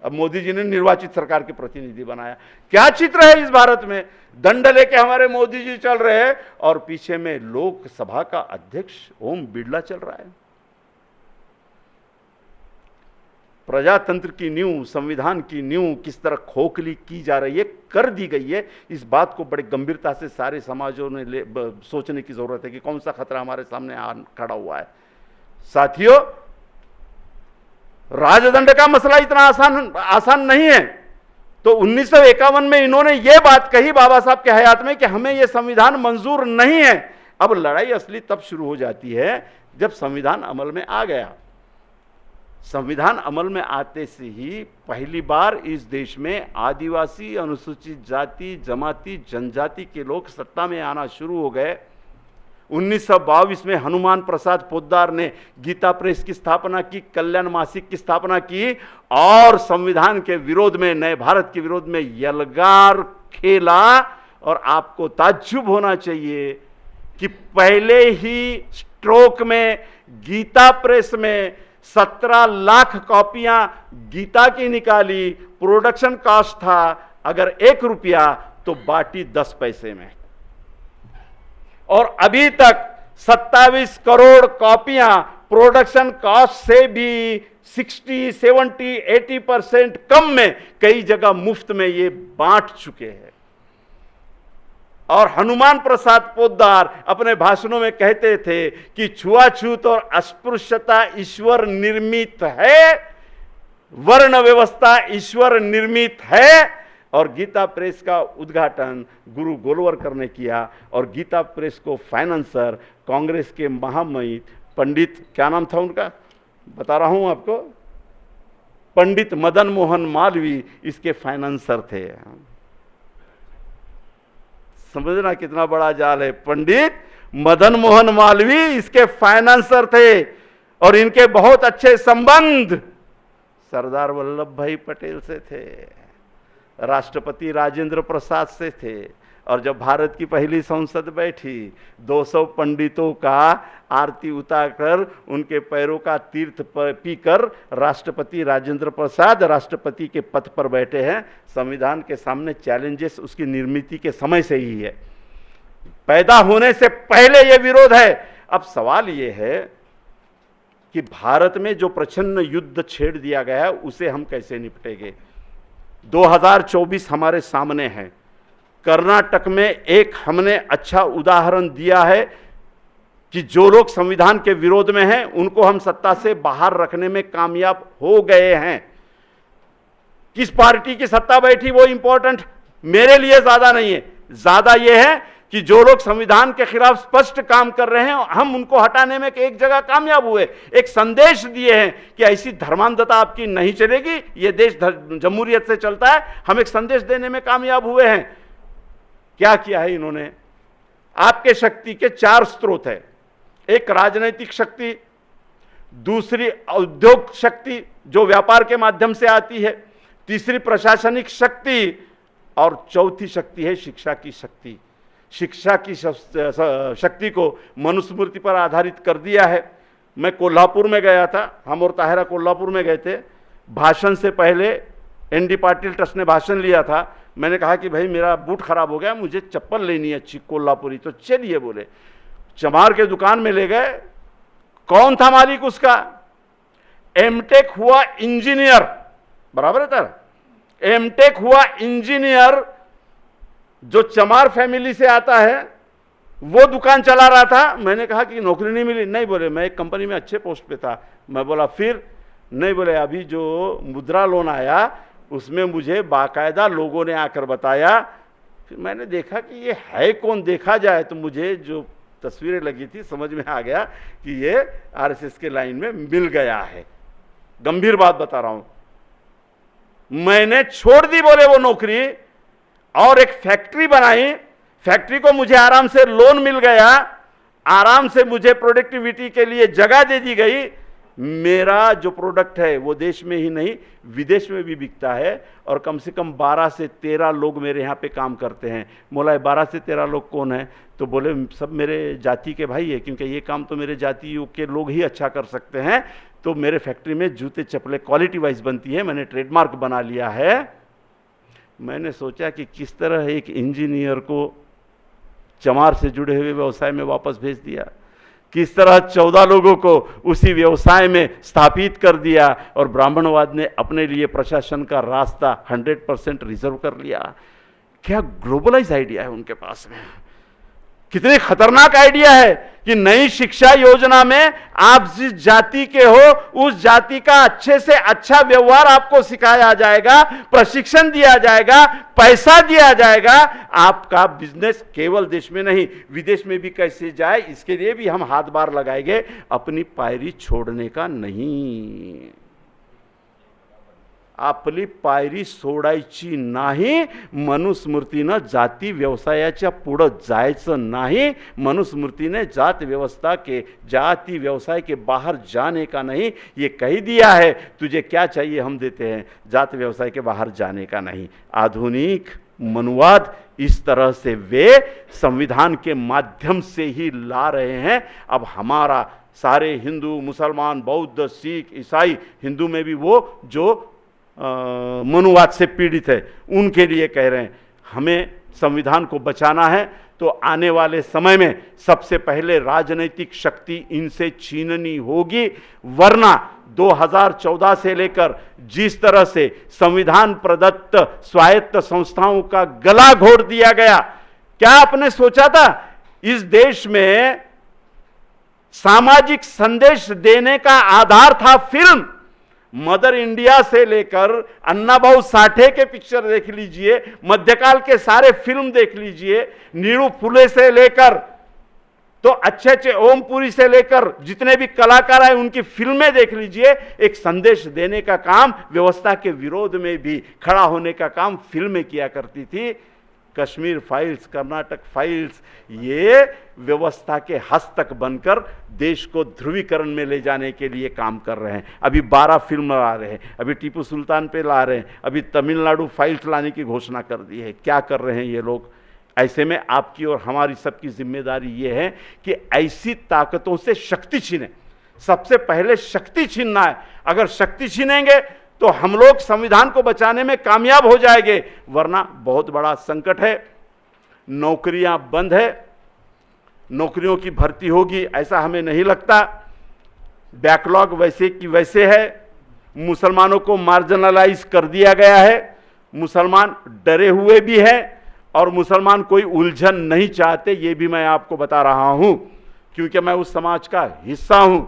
अब मोदी जी ने निर्वाचित सरकार के प्रतिनिधि बनाया। क्या चित्र है इस भारत में, दंड लेके हमारे मोदी जी चल रहे हैं और पीछे में लोकसभा का अध्यक्ष ओम बिड़ला चल रहा है। प्रजातंत्र की नींव, संविधान की नींव किस तरह खोखली की जा रही है, कर दी गई है, इस बात को बड़ी गंभीरता से सारे समाजों ने सोचने की जरूरत है कि कौन सा खतरा हमारे सामने खड़ा हुआ है। साथियों, राजदंड का मसला इतना आसान नहीं है। तो 1951 में इन्होंने ये बात कही बाबा साहब के हयात में कि हमें यह संविधान मंजूर नहीं है। अब लड़ाई असली तब शुरू हो जाती है जब संविधान अमल में आ गया। संविधान अमल में आते से ही पहली बार इस देश में आदिवासी, अनुसूचित जाति, जमाती, जनजाति के लोग सत्ता में आना शुरू हो गए। 1922 में हनुमान प्रसाद पोद्दार ने गीता प्रेस की स्थापना की, कल्याण मासिक की स्थापना की और संविधान के विरोध में, नए भारत के विरोध में यलगार खेला। और आपको ताज्जुब होना चाहिए कि पहले ही स्ट्रोक में गीता प्रेस में 17 लाख कॉपियां गीता की निकाली। प्रोडक्शन कॉस्ट था अगर 1 रुपया तो बाटी 10 पैसे में, और अभी तक 27 करोड़ कॉपियां प्रोडक्शन कॉस्ट से भी 60, 70, 80% कम में, कई जगह मुफ्त में ये बांट चुके हैं। और हनुमान प्रसाद पोद्दार अपने भाषणों में कहते थे कि छुआछूत और अस्पृश्यता ईश्वर निर्मित है, वर्ण व्यवस्था ईश्वर निर्मित है। और गीता प्रेस का उद्घाटन गुरु गोलवलकर ने किया और गीता प्रेस को फाइनेंसर कांग्रेस के महामहिम पंडित, क्या नाम था उनका, बता रहा हूं आपको, पंडित मदन मोहन मालवीय इसके फाइनेंसर थे। समझना कितना बड़ा जाल है। पंडित मदन मोहन मालवीय इसके फाइनेंसर थे और इनके बहुत अच्छे संबंध सरदार वल्लभ भाई पटेल से थे, राष्ट्रपति राजेंद्र प्रसाद से थे। और जब भारत की पहली संसद बैठी, 200 पंडितों का आरती उतारकर उनके पैरों का तीर्थ पीकर राष्ट्रपति राजेंद्र प्रसाद राष्ट्रपति के पद पर बैठे हैं। संविधान के सामने चैलेंजेस उसकी निर्मित के समय से ही है, पैदा होने से पहले यह विरोध है। अब सवाल यह है कि भारत में जो प्रच्छन्न युद्ध छेड़ दिया गया है उसे हम कैसे निपटेंगे। 2024 हमारे सामने है। कर्नाटक में एक हमने अच्छा उदाहरण दिया है कि जो लोग संविधान के विरोध में हैं उनको हम सत्ता से बाहर रखने में कामयाब हो गए हैं। किस पार्टी की सत्ता बैठी वो इंपॉर्टेंट मेरे लिए ज्यादा नहीं है, ज्यादा यह है कि जो लोग संविधान के खिलाफ स्पष्ट काम कर रहे हैं हम उनको हटाने में एक जगह कामयाब हुए, एक संदेश दिए हैं कि ऐसी धर्मांधता आपकी नहीं चलेगी, ये देश जमहूरियत से चलता है, हम एक संदेश देने में कामयाब हुए हैं। क्या किया है इन्होंने? आपके शक्ति के 4 स्रोत है, एक राजनीतिक शक्ति, दूसरी औद्योगिक शक्ति जो व्यापार के माध्यम से आती है, तीसरी प्रशासनिक शक्ति और चौथी शक्ति है शिक्षा की शक्ति। शिक्षा की शक्ति को मनुस्मृति पर आधारित कर दिया है। मैं कोल्हापुर में गया था, हम और ताहिरा कोल्हापुर में गए थे। भाषण से पहले एनडी पाटिल ट्रस्ट ने भाषण लिया था। मैंने कहा कि भाई मेरा बूट खराब हो गया, मुझे चप्पल लेनी है अच्छी कोल्हापुरी, तो चलिए बोले। चमार के दुकान में ले गए। कौन था मालिक उसका? एमटेक हुआ इंजीनियर, बराबर है तर, एमटेक हुआ इंजीनियर जो चमार फैमिली से आता है, वो दुकान चला रहा था। मैंने कहा कि नौकरी नहीं मिली। नहीं बोले, मैं एक कंपनी में अच्छे पोस्ट पे था। मैं बोला फिर? नहीं बोले, अभी जो मुद्रा लोन आया उसमें मुझे बाकायदा लोगों ने आकर बताया। फिर मैंने देखा कि ये है कौन, देखा जाए तो मुझे जो तस्वीरें लगी थी समझ में आ गया कि ये आरएसएस के लाइन में मिल गया है। गंभीर बात बता रहा हूं। मैंने छोड़ दी बोले वो नौकरी और एक फैक्ट्री बनाई। फैक्ट्री को मुझे आराम से लोन मिल गया, आराम से मुझे प्रोडक्टिविटी के लिए जगह दे दी गई। मेरा जो प्रोडक्ट है वो देश में ही नहीं विदेश में भी बिकता है और कम से कम 12 से 13 लोग मेरे यहाँ पे काम करते हैं। बोला 12 से 13 लोग कौन है? तो बोले सब मेरे जाति के भाई है, क्योंकि ये काम तो मेरे जाति के लोग ही अच्छा कर सकते हैं। तो मेरे फैक्ट्री में जूते चप्पलें क्वालिटी वाइज बनती है, मैंने ट्रेडमार्क बना लिया है। मैंने सोचा कि किस तरह एक इंजीनियर को चमार से जुड़े हुए व्यवसाय में वापस भेज दिया, किस तरह 14 लोगों को उसी व्यवसाय में स्थापित कर दिया और ब्राह्मणवाद ने अपने लिए प्रशासन का रास्ता 100% रिजर्व कर लिया। क्या ग्लोबलाइज आइडिया है उनके पास में। कितने खतरनाक आइडिया है कि नई शिक्षा योजना में आप जिस जाति के हो उस जाति का अच्छे से अच्छा व्यवहार आपको सिखाया जाएगा, प्रशिक्षण दिया जाएगा, पैसा दिया जाएगा। आपका बिजनेस केवल देश में नहीं विदेश में भी कैसे जाए इसके लिए भी हम हाथ बार लगाएंगे, अपनी पायरी छोड़ने का नहीं। आपली पायरी सोडायची नाही। मनुस्मृतीनं जाती व्यवसायाच्या पुढं जायचं नाही। मनुस्मृतीने जात व्यवस्था के जाति व्यवसाय के बाहर जाने का नहीं। ये कह दिया है तुझे क्या चाहिए हम देते हैं, जात व्यवसाय के बाहर जाने का नहीं। आधुनिक मनुवाद इस तरह से वे संविधान के माध्यम से ही ला रहे हैं। अब हमारा सारे हिंदू, मुसलमान, बौद्ध, सिख, ईसाई, हिंदू में भी वो जो मनुवाद से पीड़ित है उनके लिए कह रहे हैं हमें संविधान को बचाना है। तो आने वाले समय में सबसे पहले राजनीतिक शक्ति इनसे छीननी होगी, वरना 2014 से लेकर जिस तरह से संविधान प्रदत्त स्वायत्त संस्थाओं का गला घोट दिया गया, क्या आपने सोचा था इस देश में सामाजिक संदेश देने का आधार था फिल्म? मदर इंडिया से लेकर अन्ना भाऊ साठे के पिक्चर देख लीजिए, मध्यकाल के सारे फिल्म देख लीजिए, नीरू फुले से लेकर तो अच्छे अच्छे ओमपुरी से लेकर जितने भी कलाकार आए उनकी फिल्में देख लीजिए। एक संदेश देने का काम, व्यवस्था के विरोध में भी खड़ा होने का काम फिल्में किया करती थी। कश्मीर फाइल्स, कर्नाटक फाइल्स, ये व्यवस्था के हस्तक बनकर देश को ध्रुवीकरण में ले जाने के लिए काम कर रहे हैं। अभी 12 फिल्म ला रहे हैं, अभी टीपू सुल्तान पे ला रहे हैं, अभी तमिलनाडु फाइल्स लाने की घोषणा कर दी है। क्या कर रहे हैं ये लोग? ऐसे में आपकी और हमारी सबकी जिम्मेदारी ये है कि ऐसी ताकतों से शक्ति छीने। सबसे पहले शक्ति छीनना है। अगर शक्ति छीनेंगे तो हम लोग संविधान को बचाने में कामयाब हो जाएंगे, वरना बहुत बड़ा संकट है। नौकरियां बंद है, नौकरियों की भर्ती होगी ऐसा हमें नहीं लगता। बैकलॉग वैसे की वैसे है। मुसलमानों को मार्जिनलाइज कर दिया गया है। मुसलमान डरे हुए भी हैं और मुसलमान कोई उलझन नहीं चाहते, ये भी मैं आपको बता रहा हूं, क्योंकि मैं उस समाज का हिस्सा हूं,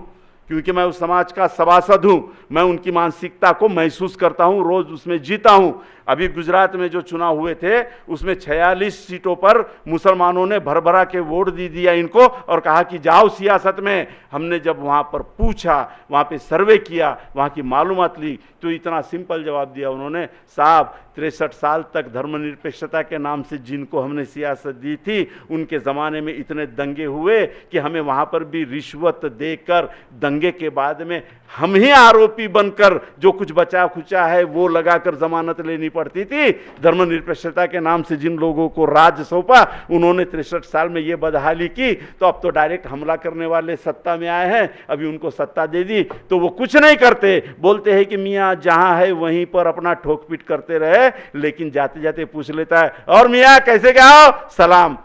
क्योंकि मैं उस समाज का सभासद हूं। मैं उनकी मानसिकता को महसूस करता हूं, रोज उसमें जीता हूं। अभी गुजरात में जो चुनाव हुए थे उसमें 46 सीटों पर मुसलमानों ने भर भरा के वोट दे दिया इनको और कहा कि जाओ सियासत में। हमने जब वहां पर पूछा, वहां पे सर्वे किया, वहां की मालूमात ली, तो इतना सिंपल जवाब दिया उन्होंने, साहब 63 साल तक धर्मनिरपेक्षता के नाम से जिनको हमने सियासत दी थी उनके ज़माने में इतने दंगे हुए कि हमें वहाँ पर भी रिश्वत देकर दंगे के बाद में हम ही आरोपी बनकर जो कुछ बचा खुचा है वो लगाकर जमानत लेनी पड़ती थी। धर्मनिरपेक्षता के नाम से जिन लोगों को राज सौंपा उन्होंने 63 साल में ये बदहाली की, तो अब तो डायरेक्ट हमला करने वाले सत्ता में आए हैं, अभी उनको सत्ता दे दी तो वो कुछ नहीं करते, बोलते हैं कि मियाँ जहाँ है वहीं पर अपना ठोक पीट करते रहे, लेकिन जाते जाते पूछ लेता है और मियाँ कैसे क्या हो, सलाम।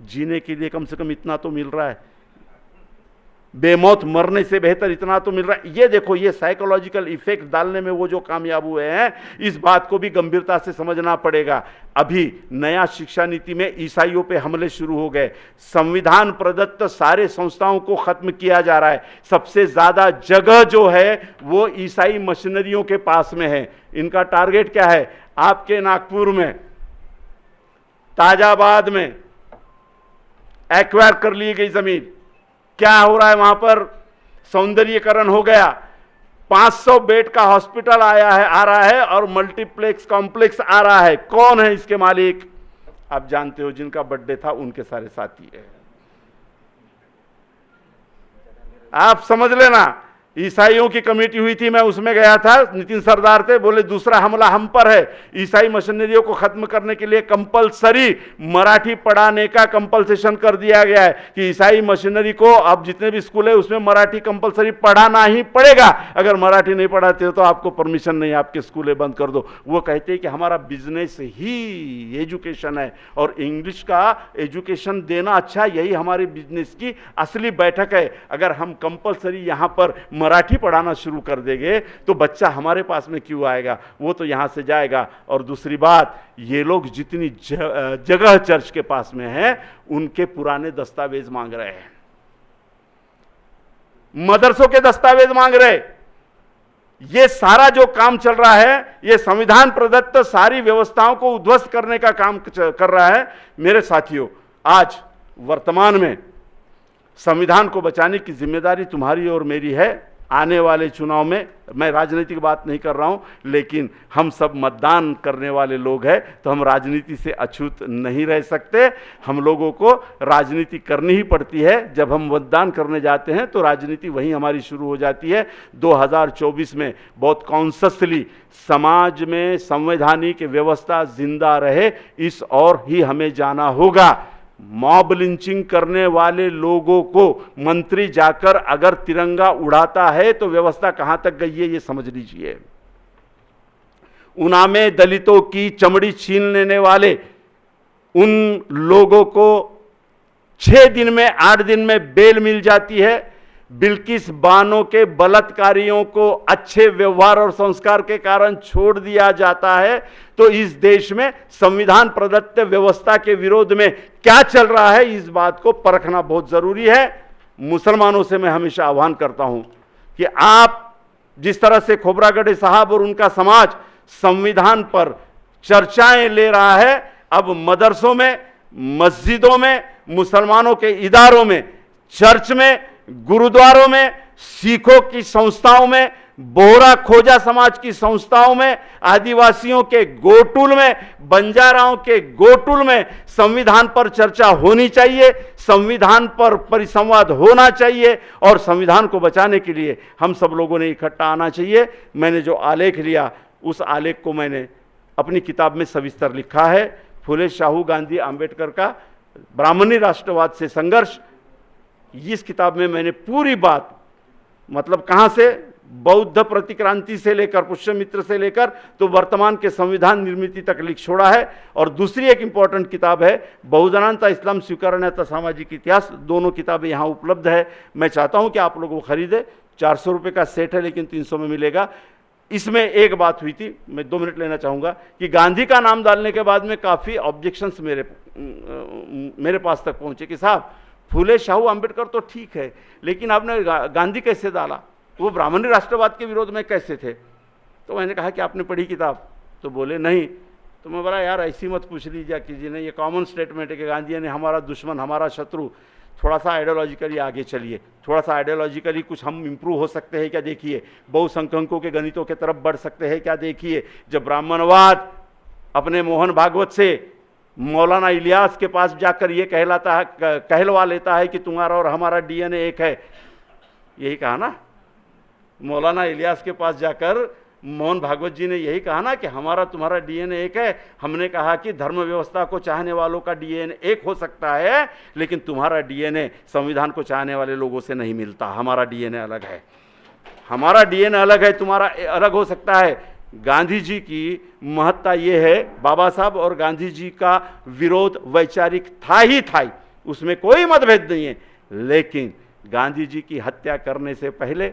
जीने के लिए कम से कम इतना तो मिल रहा है, बेमौत मरने से बेहतर इतना तो मिल रहा है। ये देखो, ये साइकोलॉजिकल इफेक्ट डालने में वो जो कामयाब हुए हैं, इस बात को भी गंभीरता से समझना पड़ेगा। अभी नया शिक्षा नीति में ईसाइयों पे हमले शुरू हो गए, संविधान प्रदत्त सारे संस्थाओं को खत्म किया जा रहा है। सबसे ज्यादा जगह जो है वो ईसाई मशीनरियों के पास में है। इनका टारगेट क्या है? आपके नागपुर में, ताजाबाद में एक्वायर कर ली गई जमीन, क्या हो रहा है वहां पर? सौंदर्यीकरण हो गया, 500 बेड का हॉस्पिटल आ रहा है और मल्टीप्लेक्स कॉम्प्लेक्स आ रहा है। कौन है इसके मालिक? आप जानते हो, जिनका बर्थडे था उनके सारे साथी है। आप समझ लेना, ईसाइयों की कमेटी हुई थी, मैं उसमें गया था, नितिन सरदार थे, बोले दूसरा हमला हम पर है। ईसाई मशीनरियों को खत्म करने के लिए कंपलसरी मराठी पढ़ाने का कंपल्सेशन कर दिया गया है कि ईसाई मशीनरी को अब जितने भी स्कूल है उसमें मराठी कंपलसरी पढ़ाना ही पड़ेगा। अगर मराठी नहीं पढ़ाते हो तो आपको परमिशन नहीं, आपके स्कूलें बंद कर दो। वो कहते हैं कि हमारा बिजनेस ही एजुकेशन है और इंग्लिश का एजुकेशन देना अच्छा, यही हमारी बिजनेस की असली बैठक है। अगर हम कंपलसरी यहां पर मराठी पढ़ाना शुरू कर देंगे तो बच्चा हमारे पास में क्यों आएगा, वो तो यहां से जाएगा। और दूसरी बात, ये लोग जितनी जगह चर्च के पास में है उनके पुराने दस्तावेज मांग रहे हैं, मदरसों के दस्तावेज मांग रहे। ये सारा जो काम चल रहा है ये संविधान प्रदत्त सारी व्यवस्थाओं को उध्वस्त करने का काम कर रहा है। मेरे साथियों, आज वर्तमान में संविधान को बचाने की जिम्मेदारी तुम्हारी और मेरी है। आने वाले चुनाव में, मैं राजनीति की बात नहीं कर रहा हूं, लेकिन हम सब मतदान करने वाले लोग हैं तो हम राजनीति से अछूत नहीं रह सकते। हम लोगों को राजनीति करनी ही पड़ती है। जब हम मतदान करने जाते हैं तो राजनीति वहीं हमारी शुरू हो जाती है। 2024 में बहुत कॉन्शियसली समाज में संवैधानिक व्यवस्था जिंदा रहे, इस ओर ही हमें जाना होगा। मॉब लिंचिंग करने वाले लोगों को मंत्री जाकर अगर तिरंगा उड़ाता है तो व्यवस्था कहां तक गई है ये समझ लीजिए। उन्नाव में दलितों की चमड़ी छीन लेने वाले उन लोगों को 6 दिन में 8 दिन में बेल मिल जाती है। बिल्किस बानो के बलात्कारियों को अच्छे व्यवहार और संस्कार के कारण छोड़ दिया जाता है। तो इस देश में संविधान प्रदत्त व्यवस्था के विरोध में क्या चल रहा है, इस बात को परखना बहुत जरूरी है। मुसलमानों से मैं हमेशा आह्वान करता हूं कि आप जिस तरह से खोबरागढ़े साहब और उनका समाज संविधान पर चर्चाएं ले रहा है, अब मदरसों में, मस्जिदों में, मुसलमानों के इदारों में, चर्च में, गुरुद्वारों में, सिखों की संस्थाओं में, बोहरा खोजा समाज की संस्थाओं में, आदिवासियों के गोटुल में, बंजाराओं के गोटुल में संविधान पर चर्चा होनी चाहिए, संविधान पर परिसंवाद होना चाहिए और संविधान को बचाने के लिए हम सब लोगों ने इकट्ठा आना चाहिए। मैंने जो आलेख लिया उस आलेख को मैंने अपनी किताब में सविस्तर लिखा है। फुले शाहू गांधी आंबेडकर का ब्राह्मणी राष्ट्रवाद से संघर्ष, इस किताब में मैंने पूरी बात, मतलब कहां से, बौद्ध प्रतिक्रांति से लेकर, पुष्यमित्र से लेकर तो वर्तमान के संविधान निर्मिति तक लिख छोड़ा है। और दूसरी एक इंपॉर्टेंट किताब है बहुजनांता इस्लाम स्वीकारणता सामाजिक इतिहास, दोनों किताबें यहाँ उपलब्ध है। मैं चाहता हूं कि आप लोग वो खरीदे। 400 रुपये का सेट है लेकिन 300 में मिलेगा। इसमें एक बात हुई थी, मैं 2 मिनट लेना चाहूँगा, कि गांधी का नाम डालने के बाद में काफ़ी ऑब्जेक्शंस मेरे पास तक पहुँचे कि साहब फुले शाहू आंबेडकर तो ठीक है, लेकिन आपने गांधी कैसे डाला, वो ब्राह्मणी राष्ट्रवाद के विरोध में कैसे थे? तो मैंने कहा कि आपने पढ़ी किताब, तो बोले नहीं। तो मैं बोला यार ऐसी मत पूछ लीजिए कीजिए नहीं, ये कॉमन स्टेटमेंट है कि गांधी ने हमारा दुश्मन, हमारा शत्रु। थोड़ा सा आइडियोलॉजिकली आगे चलिए, थोड़ा सा आइडियोलॉजिकली कुछ हम इम्प्रूव हो सकते हैं क्या देखिए, बहुसंख्यकों के गणितों के तरफ बढ़ सकते हैं क्या देखिए। जब ब्राह्मणवाद अपने मोहन भागवत से मौलाना इलियास के पास जाकर ये कहलवा लेता है कि तुम्हारा और हमारा डीएनए एक है, यही कहा ना मौलाना इलियास के पास जाकर मोहन भागवत जी ने यही कहा ना कि हमारा तुम्हारा डीएनए एक है। हमने कहा कि धर्म व्यवस्था को चाहने वालों का डीएनए एक हो सकता है, लेकिन तुम्हारा डीएनए संविधान को चाहने वाले लोगों से नहीं मिलता, हमारा डीएनए अलग है, हमारा डीएनए अलग है, तुम्हारा अलग हो सकता है। गांधी जी की महत्ता ये है, बाबा साहब और गांधी जी का विरोध वैचारिक था ही था, उसमें कोई मतभेद नहीं है, लेकिन गांधी जी की हत्या करने से पहले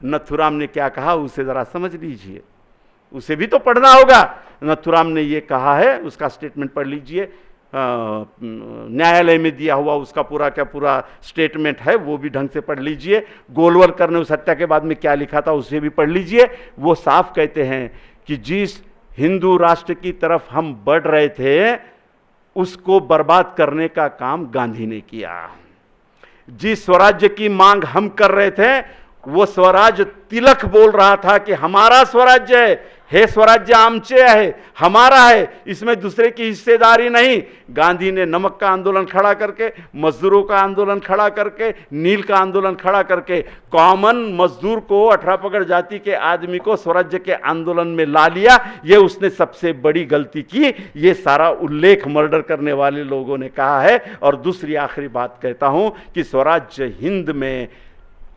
नथुराम ने क्या कहा उसे जरा समझ लीजिए, उसे भी तो पढ़ना होगा। नथुराम ने ये कहा है, उसका स्टेटमेंट पढ़ लीजिए, न्यायालय में दिया हुआ उसका पूरा क्या पूरा स्टेटमेंट है, वो भी ढंग से पढ़ लीजिए। गोलवलकर ने उस हत्या के बाद में क्या लिखा था उसे भी पढ़ लीजिए। वो साफ कहते हैं कि जिस हिंदू राष्ट्र की तरफ हम बढ़ रहे थे उसको बर्बाद करने का काम गांधी ने किया। जिस स्वराज्य की मांग हम कर रहे थे वो स्वराज तिलक बोल रहा था कि हमारा स्वराज्य है स्वराज्य आमचे है, हमारा है, इसमें दूसरे की हिस्सेदारी नहीं। गांधी ने नमक का आंदोलन खड़ा करके, मजदूरों का आंदोलन खड़ा करके, नील का आंदोलन खड़ा करके कॉमन मजदूर को, 18 पगड़ जाति के आदमी को स्वराज्य के आंदोलन में ला लिया। ये उसने सबसे बड़ी गलती की, ये सारा उल्लेख मर्डर करने वाले लोगों ने कहा है। और दूसरी आखिरी बात कहता हूं कि स्वराज्य हिंद में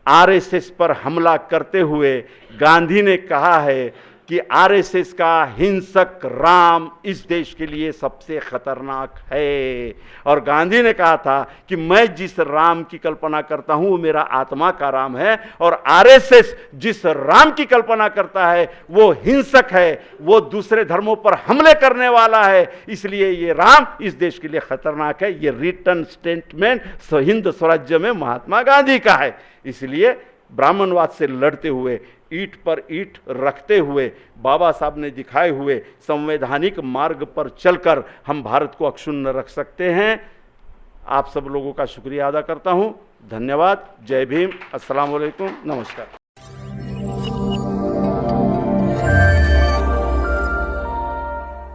आरएसएस पर हमला करते हुए गांधी ने कहा है कि आरएसएस का हिंसक राम इस देश के लिए सबसे खतरनाक है। और गांधी ने कहा था कि मैं जिस राम की कल्पना करता हूं वो मेरा आत्मा का राम है, और आरएसएस जिस राम की कल्पना करता है वो हिंसक है, वो दूसरे धर्मों पर हमले करने वाला है, इसलिए ये राम इस देश के लिए खतरनाक है। ये रिटर्न स्टेटमेंट हिंद स्वराज्य में महात्मा गांधी का है। इसलिए ब्राह्मणवाद से लड़ते हुए, ईंट पर ईंट रखते हुए, बाबा साहब ने दिखाए हुए संवैधानिक मार्ग पर चलकर हम भारत को अक्षुण्ण रख सकते हैं। आप सब लोगों का शुक्रिया अदा करता हूं। धन्यवाद। जय भीम। अस्सलाम वालेकुम। नमस्कार।